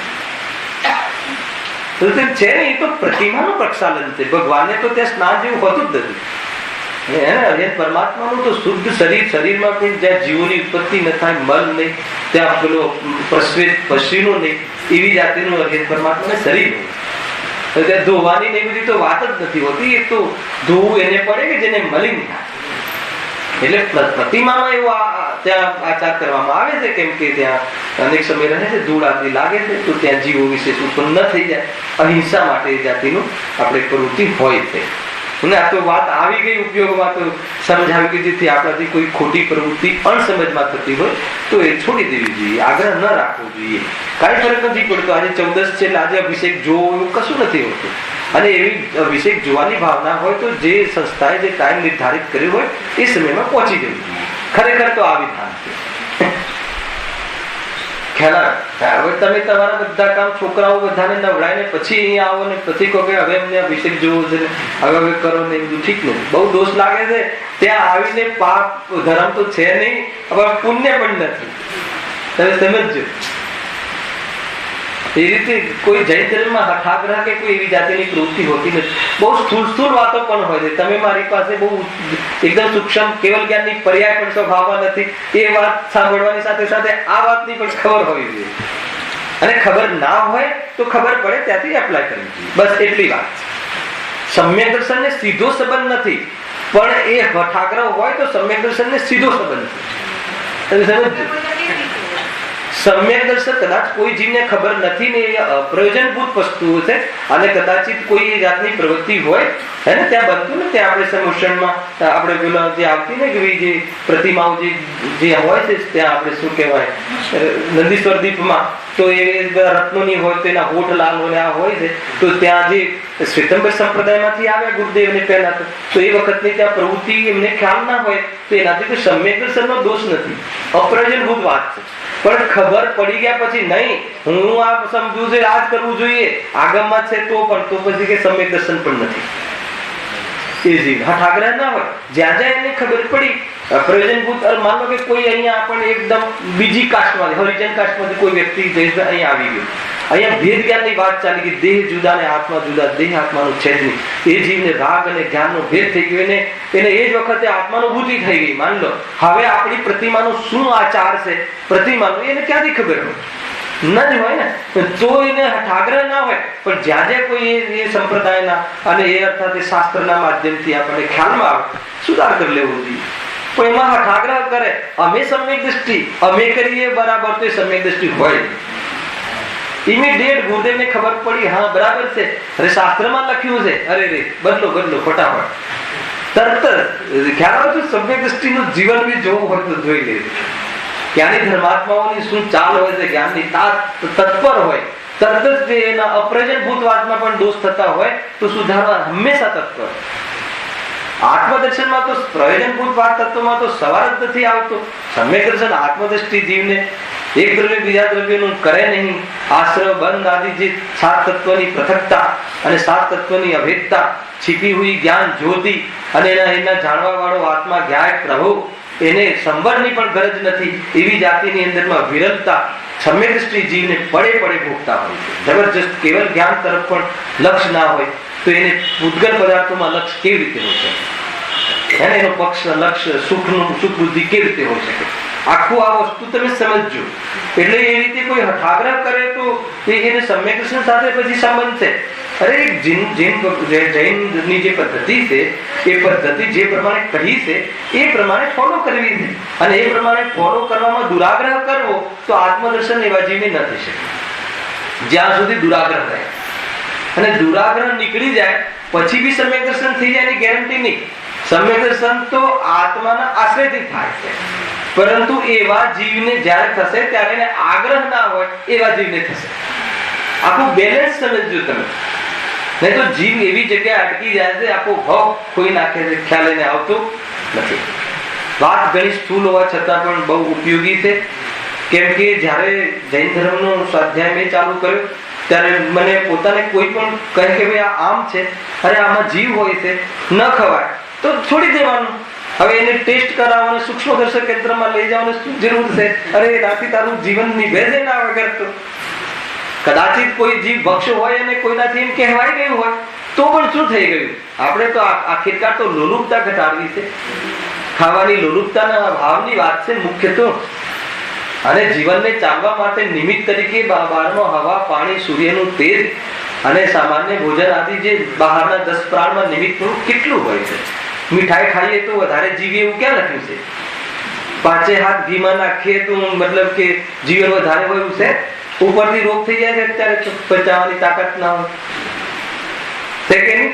તો છે ને, એ તો પ્રતિમાનું પ્રક્ષાલન છે. ભગવાનને તો ત્યાં સ્નાન જેવું હોતું જ નથી. પરમાત્માનું તો શુદ્ધ શરીર, શરીરમાં પણ જ્યાં જીવોની ઉત્પત્તિ ન થાય, મલ નહીં, ત્યાં પેલો પ્રશ્વેત પશીનો નહીં, એવી જાતિનું પરમાત્માને શરીર હોય. ત્યાં ધોવાની ને બધી તો વાત જ નથી હોતી. એ તો ધોવું એને પડે કે જેને મલિન થાય. એટલે પ્રતિમામાં એવો ત્યાં આચાર કરવામાં આવે છે, કેમ કે ત્યાં અનેક સમય રહે છે, ધૂળ આદિ લાગે છે, તો ત્યાં જીવો વિશેષ ઉત્પન્ન ન થઈ જાય. અહિંસા માટે એ જાતિનું આપણે પ્રવૃત્તિ હોય છે. અને આ તો વાત આવી ગઈ ઉપયોગમાં, તો સમજાવી કે જેથી આપણાથી કોઈ ખોટી પ્રવૃત્તિ અણસમજમાં થતી હોય તો એ છોડી દેવી જોઈએ, આગ્રહ ન રાખવો જોઈએ. કાંઈ ફરક નથી પડતો. આજે 14 છે, આજે અભિષેક જોવો એવું કશું નથી હોતું. અને એવી અભિષેક જોવાની ભાવના હોય તો જે સંસ્થાએ જે ટાઈમ નિર્ધારિત કર્યો હોય એ સમયમાં પહોંચી જવું જોઈએ. ખરેખર તો આ વિધાન છે. હવે તમે તમારા બધા કામ છોકરાઓ બધાને નવડાવીને પછી અહીંયા આવો ને પછી કહો કે હવે અમને અભિષેક જોવો છે, હવે કરો ને, બધું ઠીક નથી. બહુ દોષ લાગે છે. ત્યાં આવીને પાપ ધર્મ તો છે નહીં, હવે પુણ્ય પણ નથી. તમે સમજજો. એ રીતે કોઈ જૈન ધર્મમાં હઠાગ્રહ કે કોઈ એવી જાતિની પ્રવૃત્તિ હોતી નથી. બહુ સ્થૂળ વાતો પણ હોય છે. તમે મારી પાસે બહુ એકદમ સૂક્ષ્મ કેવલ જ્ઞાનની પર્યાય પણ સ્વભાવમાં નથી. એ વાત સાંભળવાની સાથે સાથે આ વાતની પણ ખબર હોવી જોઈએ. અને ખબર ના હોય તો ખબર પડે ત્યાંથી એપ્લાય કરવી જોઈએ. બસ એટલી વાત. સમ્યક દર્શન ને સીધો સંબંધ નથી, પણ એ હઠાગ્રહ હોય તો સમ્યક દર્શન ને સીધો સંબંધ છે. તમે સમજજો. સમ્યક દર્શન કદાચ કોઈ જીવને ખબર નથી ને એ પ્રયોજનભૂત વસ્તુઓ છે, અને કદાચિત કોઈ જાતની પ્રવૃત્તિ હોય હે ને ત્યાં બનતું ને, ત્યાં આપણે સમુષણમાં આપણે પેલા જે આવતી ને કે જે પ્રતિમાઓ જે હોય છે ત્યાં આપણે શું કહેવાય નંદીશ્વર દીપમાં, તો એ રત્નોની હોય તો એના હોઠ લાલ હોય આ હોય છે. તો ત્યાં જે શ્વેતંબર સંપ્રદાયમાંથી આવ્યા ગુરુદેવને પહેલા, તો એ વખતની ત્યાં પ્રવૃત્તિ એમને ખ્યાલ ના હોય તો એનાથી કોઈ સમ્યક દર્શનનો દોષ નથી, અપ્રયોજનભૂત વાત છે. પણ ખબર પડી ગયા પછી નહીં, હું આ સમજુ છે આ જ કરવું જોઈએ, આગમમાં છે તો પણ તો પછી કે સમ્યક દર્શન પણ નથી. એ જીવ હઠાગ્રહ ના હોય. જ્યાં જ્યાં એને ખબર પડી પ્રયોજનભૂત, માનો કે કોઈ અહીંયા આપણને એકદમ બીજી કાસ્ટમાં, હરિજન કાસ્ટમાંથી કોઈ વ્યક્તિ અહીંયા આવી ગયો, અહીંયા ભેદ જ્ઞાનની વાત ચાલી ગઈ, દેહ જુદા ને આત્મા જુદા, દેહ આત્માનું છેદ નહીં. એ જીવને રાગ અને જ્ઞાનનો ભેદ થઈ ગયો, એને એ જ વખતે આત્માનુભૂતિ થઈ ગઈ. માન લો હવે આપણી પ્રતિમાનો શું આચાર છે પ્રતિમાનો, એને ક્યાંથી ખબર હોય? ન જ હોય ને. તો એને હઠાગ્રહ ના હોય, પણ જ્યાં જ્યાં કોઈ એ સંપ્રદાયના અને એ અર્થાત શાસ્ત્રના માધ્યમથી આપણને ખ્યાલમાં આવે, સુધાર કરી લેવો જોઈએ. પણ એમાં હઠાગ્રહ કરે, અમે સમ્યક દ્રષ્ટિ અમે કરીએ બરાબર, તો એ સમ્યક દ્રષ્ટિ હોય. ઇમિડિયેટ ગુરુદેવને ખબર પડી, હા બરાબર છે, અરે શાસ્ત્રમાં લખ્યું છે, અરે રે બદલો ફટાફટ, તરત ખ્યાલ આવે છે. સમ્યક દ્રષ્ટિનું જીવન બી જોવું હોય તો જોઈ લે. ત્યાંની ધર્માત્માઓની શું ચાલ હોય છે, જ્ઞાનની તત્પર હોય તરત જ એના અપ્રયોજનભૂતવાદમાં પણ દોષ થતા હોય તો સુધારવા હંમેશા તત્પર. આત્મદર્શનમાં તો પ્રયોજનભૂતવાદ તત્વમાં તો સવાલ જ નથી આવતો. સમ્યક દર્શન આત્મદ્રષ્ટિ જીવને એક દ્રવ્ય બીજા દ્રવ્યનું કરે નહીં. આશ્રય બંધ આદિ જે સાત તત્વની પૃથકતા અને સાત તત્વની અભેદતા, छिपी हुई ज्ञान ज्योति અને એના જાણવા વાળો આત્મા જ્ઞાય પ્રભુ, એને સંવરની પણ ગરજ નથી એવી જાતિની અંદરમાં વિરલતા સમ્યક દૃષ્ટિ જીવને પડે પડે ભોગતા હોય છે. જબરજસ્ત કેવલ જ્ઞાન તરફ પણ લક્ષ્ય ના હોય તો એને પૂતગલ પદાર્થોમાં લક્ષ્ય કેવી રીતે હોય શકે? એનો પક્ષ લક્ષ્ય સુખ બુદ્ધિ કેવી રીતે હોય શકે? આખું આ વસ્તુ તમે સમજજો. એટલે એ રીતે કોઈ હઠાગ્રહ કરે તો એને સમ્યક દર્શન સાથે પછી સંબંધ છે. અરે જૈનની જે પદ્ધતિ છે એ પદ્ધતિ જે પ્રમાણે કહી છે એ પ્રમાણે ફોલો કરવી છે. અને એ પ્રમાણે ફોલો કરવામાં દુરાગ્રહ કરવો તો આત્મદર્શન એવા જીવને ન થઈ શકે. જ્યાં સુધી દુરાગ્રહ રહે અને દુરાગ્રહ નીકળી જાય પછી બી સમ્યક દર્શન થઈ જાય એની ગેરંટી નહીં. સમ્યક દર્શન તો આત્માના આશ્રયથી થાય છે, પરંતુ એવા જીવને જ્યારે થશે ત્યારે એને આગ્રહ ના હોય એવા જીવને થશે. આખું બેલેન્સ સમજજો તમે, નહીં તો જીવ એવી જગ્યાએ અટકી જાય છે, આખો ભાવ ખોઈ નાખે છે, ખ્યાલ એને આવતો નથી. વાત ઘણી સ્થૂલ હોવા છતાં પણ બહુ ઉપયોગી છે. કેમ કે જ્યારે જૈન ધર્મનો સ્વાધ્યાય મેં ચાલુ કર્યો ત્યારે મને પોતાને કોઈ પણ કહે કે ભાઈ આ આમ છે, અરે આમાં જીવ હોય છે, ન ખવાય તો છોડી દેવાનું. હવે એને ટેસ્ટ કરાવવાનું સૂક્ષ્મદર્શક કેન્દ્રમાં લઈ જવાનું શું જરૂર છે? અરે એનાથી તારું જીવન નિભેજે ના વગર તો કદાચિત કોઈ જીવ ભક્ષ હોય અને કોઈનાથી એમ કહેવાય ગયું હોય તો પણ શું થઈ ગયું? આપણે તો આખિરકાર તો લોલુપતા ઘટાડવી છે. ખાવાની લોલુપતાના ભાવની વાત છે મુખ્ય તો. અને જીવનને ચાલવા માટે નિમિત્ત તરીકે બહારનો હવા, પાણી, સૂર્યનું તેજ અને સામાન્ય ભોજન આદિ જે બહારના 10 પ્રાણમાં નિમિત્તનું કેટલું હોય છે. મીઠાઈ ખાઈએ તો વધારે જીવીએ એવું ક્યાં લખ્યું છે? 5 હાથ ઘીમાં નાખીએ તો મતલબ કે જીવન વધારે હોય એવું છે? ઉપરથી રોગ થઈ જાય છે અત્યારે પચાવવાની તાકાત ના હોય છે કે નહીં?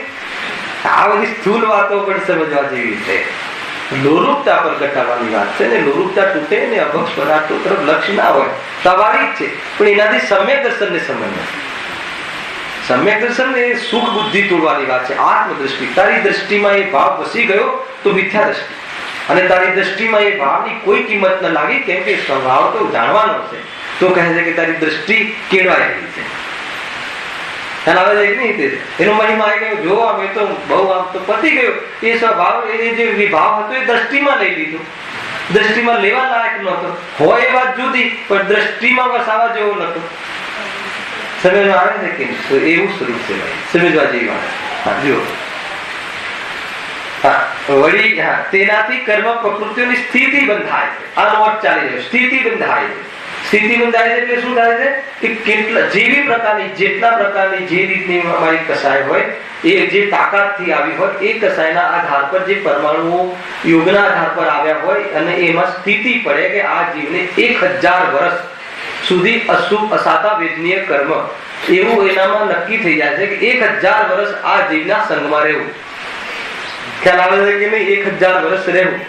આ બધી સ્થૂલ વાતો પણ સમજવા જેવી છે. લોલુપતા પર ઘટાડવાની વાત છે ને. લોલુપતા તૂટે ને અભક્ષ પદાર્થો તરફ લક્ષ્ય ના હોય સ્વાભાવિક છે, પણ એનાથી સમ્યક દર્શનને સંબંધ નથી. સમ્યક દર્શન એ સુખ બુદ્ધિ તોડવાની વાત છે. આત્મદ્રષ્ટિ, તારી દ્રષ્ટિમાં એ ભાવ વસી ગયો તો મિથ્યા દ્રષ્ટિ, અને તારી દ્રષ્ટિમાં એ ભાવની કોઈ કિંમત ન લાગી કેમ કે સ્વભાવ તો જાણવાનો છે. તો કહે છે કે તારી દ્રષ્ટિ કેળવાઈ ગઈ છે. એનો મહિમા આવી ગયો. જો અમે તો બહુ આમ તો પતી ગયો. એ સ્વભાવ, એ જે વિભાવ હતો એ દ્રષ્ટિમાં લઈ લીધો. દ્રષ્ટિમાં લેવા લાયક નહોતો. હોય એ વાત જુદી, પણ દ્રષ્ટિમાં વસાવા જેવો નહોતો. સમજમાં આવે છે કે એવું સ્વરૂપ છે સમજવા જેવી વાત. જો વળી તેનાથી કર્મ પ્રકૃતિઓની સ્થિતિ બંધાય છે. આનો અર્થ ચાલી રહ્યો. સ્થિતિ બંધાય છે. સ્થિતિ બંધાય છે એટલે શું થાય છે કે કેટલા જેવી પ્રકારની, જેટલા પ્રકારની, જે રીતની અમારી કસાય હોય એ જે તાકાતથી આવી હોય એ કસાયના આધાર પર જે પરમાણુઓ યોગના આધાર પર આવ્યા હોય અને એમાં સ્થિતિ પડે કે આ જીવને 1000 વર્ષ સુધી અશુભ અસાતા વેદનીય કર્મ એવું એનામાં નક્કી થઈ જાય છે કે 1000 વર્ષ આ જીવના સંગમાં રહેવું. ખ્યાલ આવે છે કે નહીં? 1000 વર્ષ રહેવું,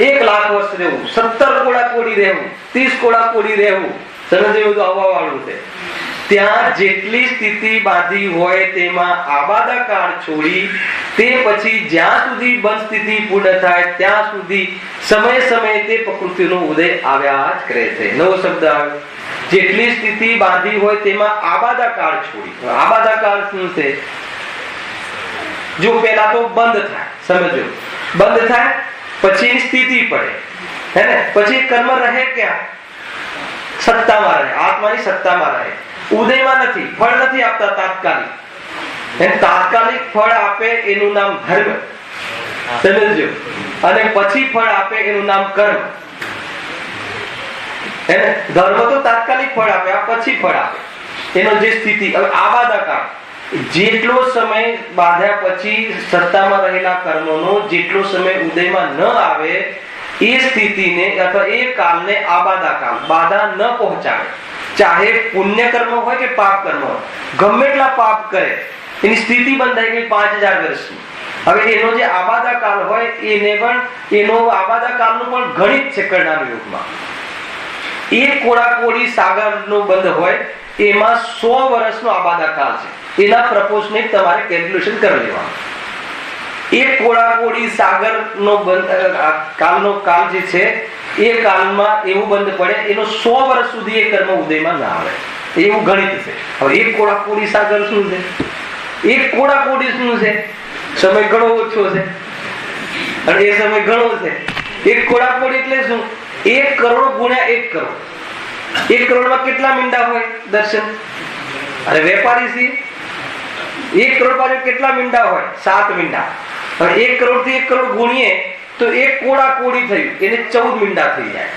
1 લાખ વર્ષ રહેવું, 17 કોડા કોડી રહેવું, 30 કોડા કોડી રહેવું. સમજ એવું તો આવવા વાળું છે. ત્યાં જેટલી સ્થિતિ બાંધી હોય તેમાં આબાદકાળ છોડી તે પછી જ્યાં સુધી બંધ સ્થિતિ પૂર્ણ થાય ત્યાં સુધી સમય સમયે તે પ્રકૃતિનો ઉદય આવ્યા જ કરે છે. નવો શબ્દ આવ્યો. જેટલી સ્થિતિ બાંધી હોય તેમાં આબાદકાળ છોડી. આબાદકાળ શું છે? જો પેલા તો બંધ થાય, સમજો, બંધ થાય પછી સ્થિતિ પડે, હે ને? પછી કર્મ રહે ક્યાં? સત્તામાં રહે, આત્માની સત્તામાં રહે. ઉદયમાં નથી, ફળ નથી આપતા તાત્કાલિક. તાત્કાલિક ફળ આપે એનું નામ ધર્મ, સમજો, અને પછી ફળ આપે એનું નામ કર્મ. ધર્મ તો તાત્કાલિક ફળ આપે, આ પછી ફળ આપે એનો જે સ્થિતિ. હવે આબાદકાળ, જેટલો સમય બાંધ્યા પછી સત્તામાં રહેલા કર્મોનો જેટલો સમય ઉદયમાં ન આવે એ સ્થિતિને અથવા એ કાલને આબાદકાળ, બાધા ન પહોંચાડે. ચાહે પુણ્ય કર્મ હોય કે પાપ કર્મ હોય, ગમે એટલા પાપ કરે એની સ્થિતિ બંધાઈ ગઈ 5000 વર્ષની. હવે એનો જે આબાદકાળ હોય એને પણ, એનો આબાદકાળનું પણ ગણિત છે કરણાનો યુગમાં. એક કોડાકોડી સાગરનો બંધ હોય એમાં 100 વર્ષનો આબાદા કાળ છે. એના પ્રપોર્શનેટ તમારે કેલ્ક્યુલેશન કરી લેવાનું. એક કોડાકોડી સાગરનો કાળનો કાળ જે છે એ કાળમાં એવું બંધ પડે એનો 100 વર્ષ સુધી એ કર્મ ઉદયમાં ના આવે, એવું ગણિત છે. હવે એક કોડાકોડી સાગર શું છે? એક કોડાકોડી શું છે? સમય ઘણો ઓછો છે અને એ સમય ઘણો છે. એક કોડાકોડી એટલે શું? 1 કરોડ ગુણ્યા 1 કરોડ. 1 કરોડમાં કેટલા મીંડા હોય દર્શન? અને વેપારી છે 1 કરોડ પાછળ કેટલા મીંડા હોય? 7 મીંડા. હવે 1 કરોડ થી 1 કરોડ ગુણીએ તો 1 કોડાકોડી થયું, એને 14 મીંડા થઈ જાય.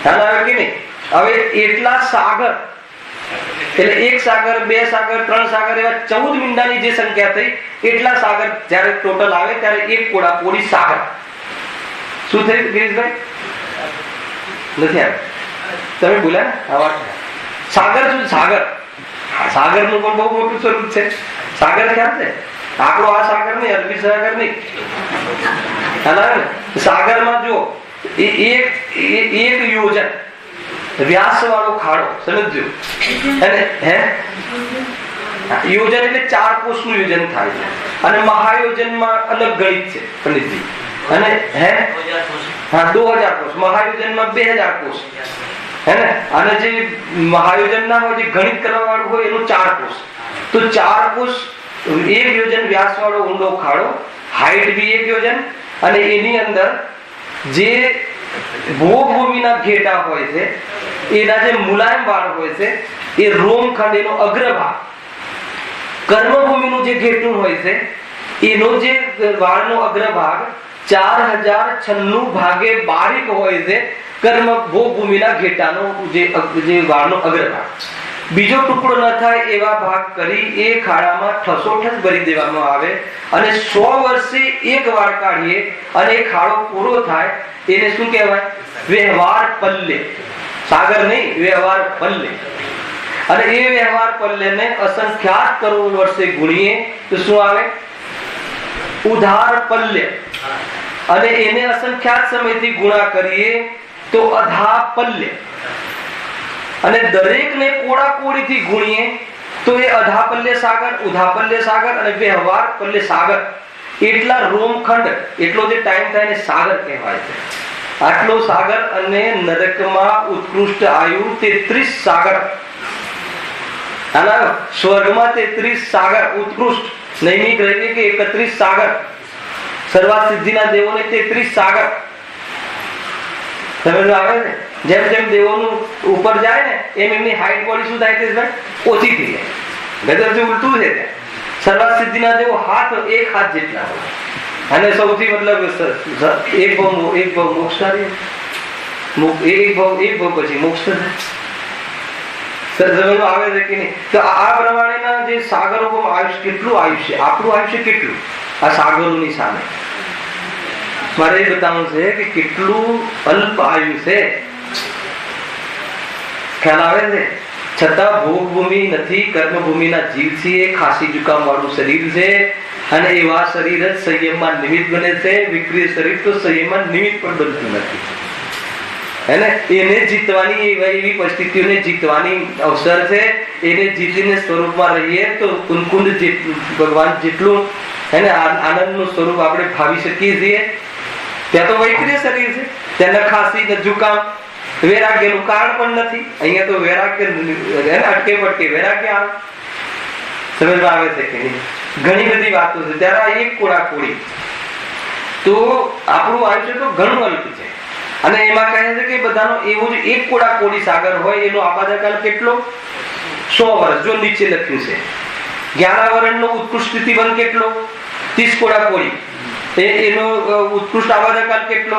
ખ્યાલ આવે કે નહીં? હવે એટલા સાગર એટલે 1 સાગર 2 સાગર 3 સાગર એવા 14 મીંડાની જે સંખ્યા થઈ એટલા સાગર જ્યારે ટોટલ આવે ત્યારે 1 કોડાકોડી સાગર. શું થયું ગિરીશભાઈ? નથી આવે? તમે બોલ્યા સાગર શું? સાગર નું પણ બહુ મોટું સ્વરૂપ છે. સાગર ખ્યાલ છે? આપણો આ સાગર નહીં, અરબી સાગર નહીં. સાગરમાં જો એક યોજન વ્યાસ વાળો ખાડો, સમજો. અને યોજન એટલે 4 કોષનું યોજન થાય છે. અને મહાયોજનમાં અલગ ગણિત છે પંડિતજી. અને 2000 કોષ, મહાયોજનમાં 2000 કોષ. અને જે મહાયોજન ના હોય, જે ગણિત કરવા વાળું હોય એનું 4 કોષ. તો 4 કોષ, 1 યોજન વ્યાસ વાળો ઊંડો ખાડો, હાઈટ બી 1 યોજન, અને એની અંદર જે ભોગભૂમિના ઘેટા હોય છે એના જે મુલાયમ વાળ હોય છે એ રોમખંડ, એનો અગ્રભાગ. કર્મભૂમિનું જે ઘેટું હોય છે એનો જે વાળનો અગ્રભાગ 4096 ભાગે બારીક હોય છે. કર્મ ભોગભૂમિના ઘેટાનો જે વાળનો અગ્રભાગ. બીજો ટુકડો ન થાય એવા ભાગ કરી એ ખાડામાં ઠસોઠસ ભરી દેવામાં આવે અને 100 વર્ષે એક વાળ કાઢીએ અને એ ખાડો પૂરો થાય એને શું કહેવાય? વ્યવહાર પલ્લે. સાગર નહીં, વ્યવહાર પલ્લે. અને એ વ્યવહાર પલ્લેને અસંખ્યાત કરોડ વર્ષે ગુણીએ તો શું આવે? ઉધાર પલ્લે. અને એને અસંખ્યાત સમયથી ગુણા કરીએ તો અધા પલ્લે. અને દરેકને કોડાકોડીથી ગુણીએ તો એ અધા પલ્લે સાગર, ઉધા પલ્લે સાગર અને વ્યવહાર પલ્લે સાગર. એટલા રોમખંડ, એટલો જે ટાઈમ થાય એને સાગર કહેવાય છે. આટલો સાગર. અને નરકમાં ઉત્કૃષ્ટ આયુ 33 સાગર. આના સ્વર્ગમાં 33 સાગર ઉત્કૃષ્ટ, નૈમિક રૈમિક 31 સાગર. સર્વાત સિદ્ધિના દેવોને 33 સાગર. સમજ આવે ને? જેમ જેમ દેવોનું ઉપર જાય ને એમ એમની હાઈટ બોડી શું થાય છે? ઓછી થઈ જાય. ગજબ ઉલટું છે. સર્વાત સિદ્ધિના દેવો એક હાથ જેટલા હોય. અને સૌથી મતલબ એક ભાવ મોક્ષારી, એક ભાવ પછી મોક્ષ આવે છે કે નહીં? તો આ પ્રમાણેના જે સાગરો આયુષ્ય, કેટલું આયુષ્ય, આપણું આયુષ્ય કેટલું આ સાગરોની સામે મારે એ બતાવવું છે કે કેટલું અલ્પ આયુ છે. ખ્યાલ આવે છે? છતાં ભોગભૂમિ નથી, કર્મભૂમિના જીવ છીએ. ખાંસી જુકામ વાળું શરીર છે અને એવા શરીર જ સંયમમાં નિમિત્ત બને છે. વિક્રિય શરીર તો સંયમમાં નિમિત્ત પણ બનતું નથી. એને જીતવાની એવી પરિસ્થિતિઓને જીતવાની અવસર છે. એને જીતીને સ્વરૂપમાં રહીએ તો કુંદ ભગવાન જેટલું એને આનંદનું સ્વરૂપ આપણે ભાવી શકીએ છીએ. ત્યાં તો વૈક્રિય શરીર છે, ત્યાં ન ખાંસી ન જુકામ, વૈરાગ્યનું કારણ પણ નથી. અહીંયા તો વૈરાગ્ય અટકે પટકે વૈરાગ્ય આવે. સમજમાં આવે છે કે નહીં? ઘણી બધી વાતો છે. ત્યારે એક કોડાકોડી તો આપણું આયુષ્ય તો ઘણું અલ્પ છે. અને એમાં કહે છે કે બધાનો એવું જ એક કોડાકોડી સાગર હોય એનો આબાદકાળ કેટલો? 100 વર્ષ. જો નીચે લખ્યું છે જ્ઞાનાવરણનો ઉત્કૃષ્ટ સ્થિતિબંધ કેટલો? 30 કોડાકોડી. એનો ઉત્કૃષ્ટ આબાદકાળ કેટલો?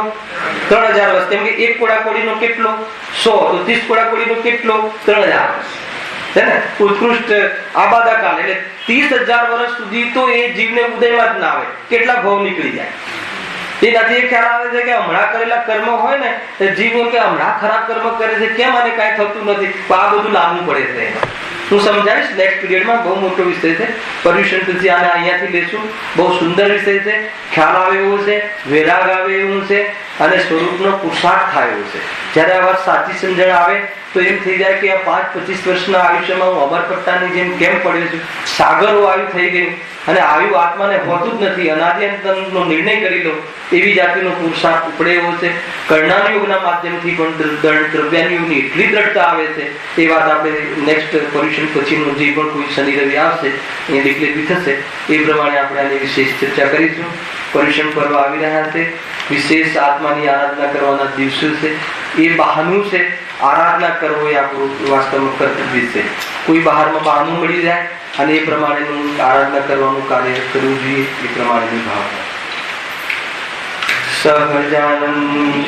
3000 વર્ષ. કેમ કે એક કોડાકોડીનો કેટલો? 100. તો 30 કોડાકોડીનો કેટલો? 3000 વર્ષ છે ને ઉત્કૃષ્ટ આબાદકાળ. એટલે 30000 વર્ષ સુધી તો એ જીવને ઉદયમાં જ ના આવે. કેટલા ભાવ નીકળી જાય એનાથી એ ખ્યાલ આવે છે કે હમણાં કરેલા કર્મ હોય ને જીવ કે હમણાં ખરાબ કર્મ કરે છે, કેમ આને કાંઈ થતું નથી? આ બધું લાવવું પડે છે. હું સમજાવીશ નેક્સ્ટ પીરિયડમાં. બહુ મોટો વિષય છે પર્યુષણ પછી. આને અહીંયાથી લેશું. બહુ સુંદર વિષય છે. ખ્યાલ આવે એવો છે, વૈરાગ આવે એવું છે, અને સ્વરૂપનો પુરુષાર્થ થાય એવું છે. જ્યારે આ વાત સાચી સમજણ આવે તો એમ થઈ જાય કે આ 5-25 વર્ષના આયુષ્યમાં હું અમરપટ્ટાની જેમ કેમ પડ્યો છું. સાગરો આયુ થઈ ગયું અને આયુ આત્માને હોતું જ નથી. અનાદિઅંતનો નિર્ણય કરી લો એવી જાતિનો પુરુષાર્થ ઉપડે એવો છે. કર્ણાન યોગના માધ્યમથી પણ દ્રવ્યાન યોગની એટલી દ્રઢતા આવે છે. એ વાત આપણે નેક્સ્ટ પર્યુષણ પછીનો જે પણ કોઈ શનિ રવિ આવશે એ ડિક્લેર થશે એ પ્રમાણે આપણે આની વિશેષ ચર્ચા કરીશું. પર્યુષણ પર્વ આવી રહ્યા છે. વિશેષ આત્માની આરાધના કરવાના દિવસો છે. એ બહાનું છે. આરાધના કરવો એ આપણું વાસ્તવમાં કર્તવ્ય છે. કોઈ બહારમાં બહાનું મળી જાય અને એ પ્રમાણેનું આરાધના કરવાનું કાર્ય કરવું જોઈએ. એ પ્રમાણેની ભાવના. સહજાનંદ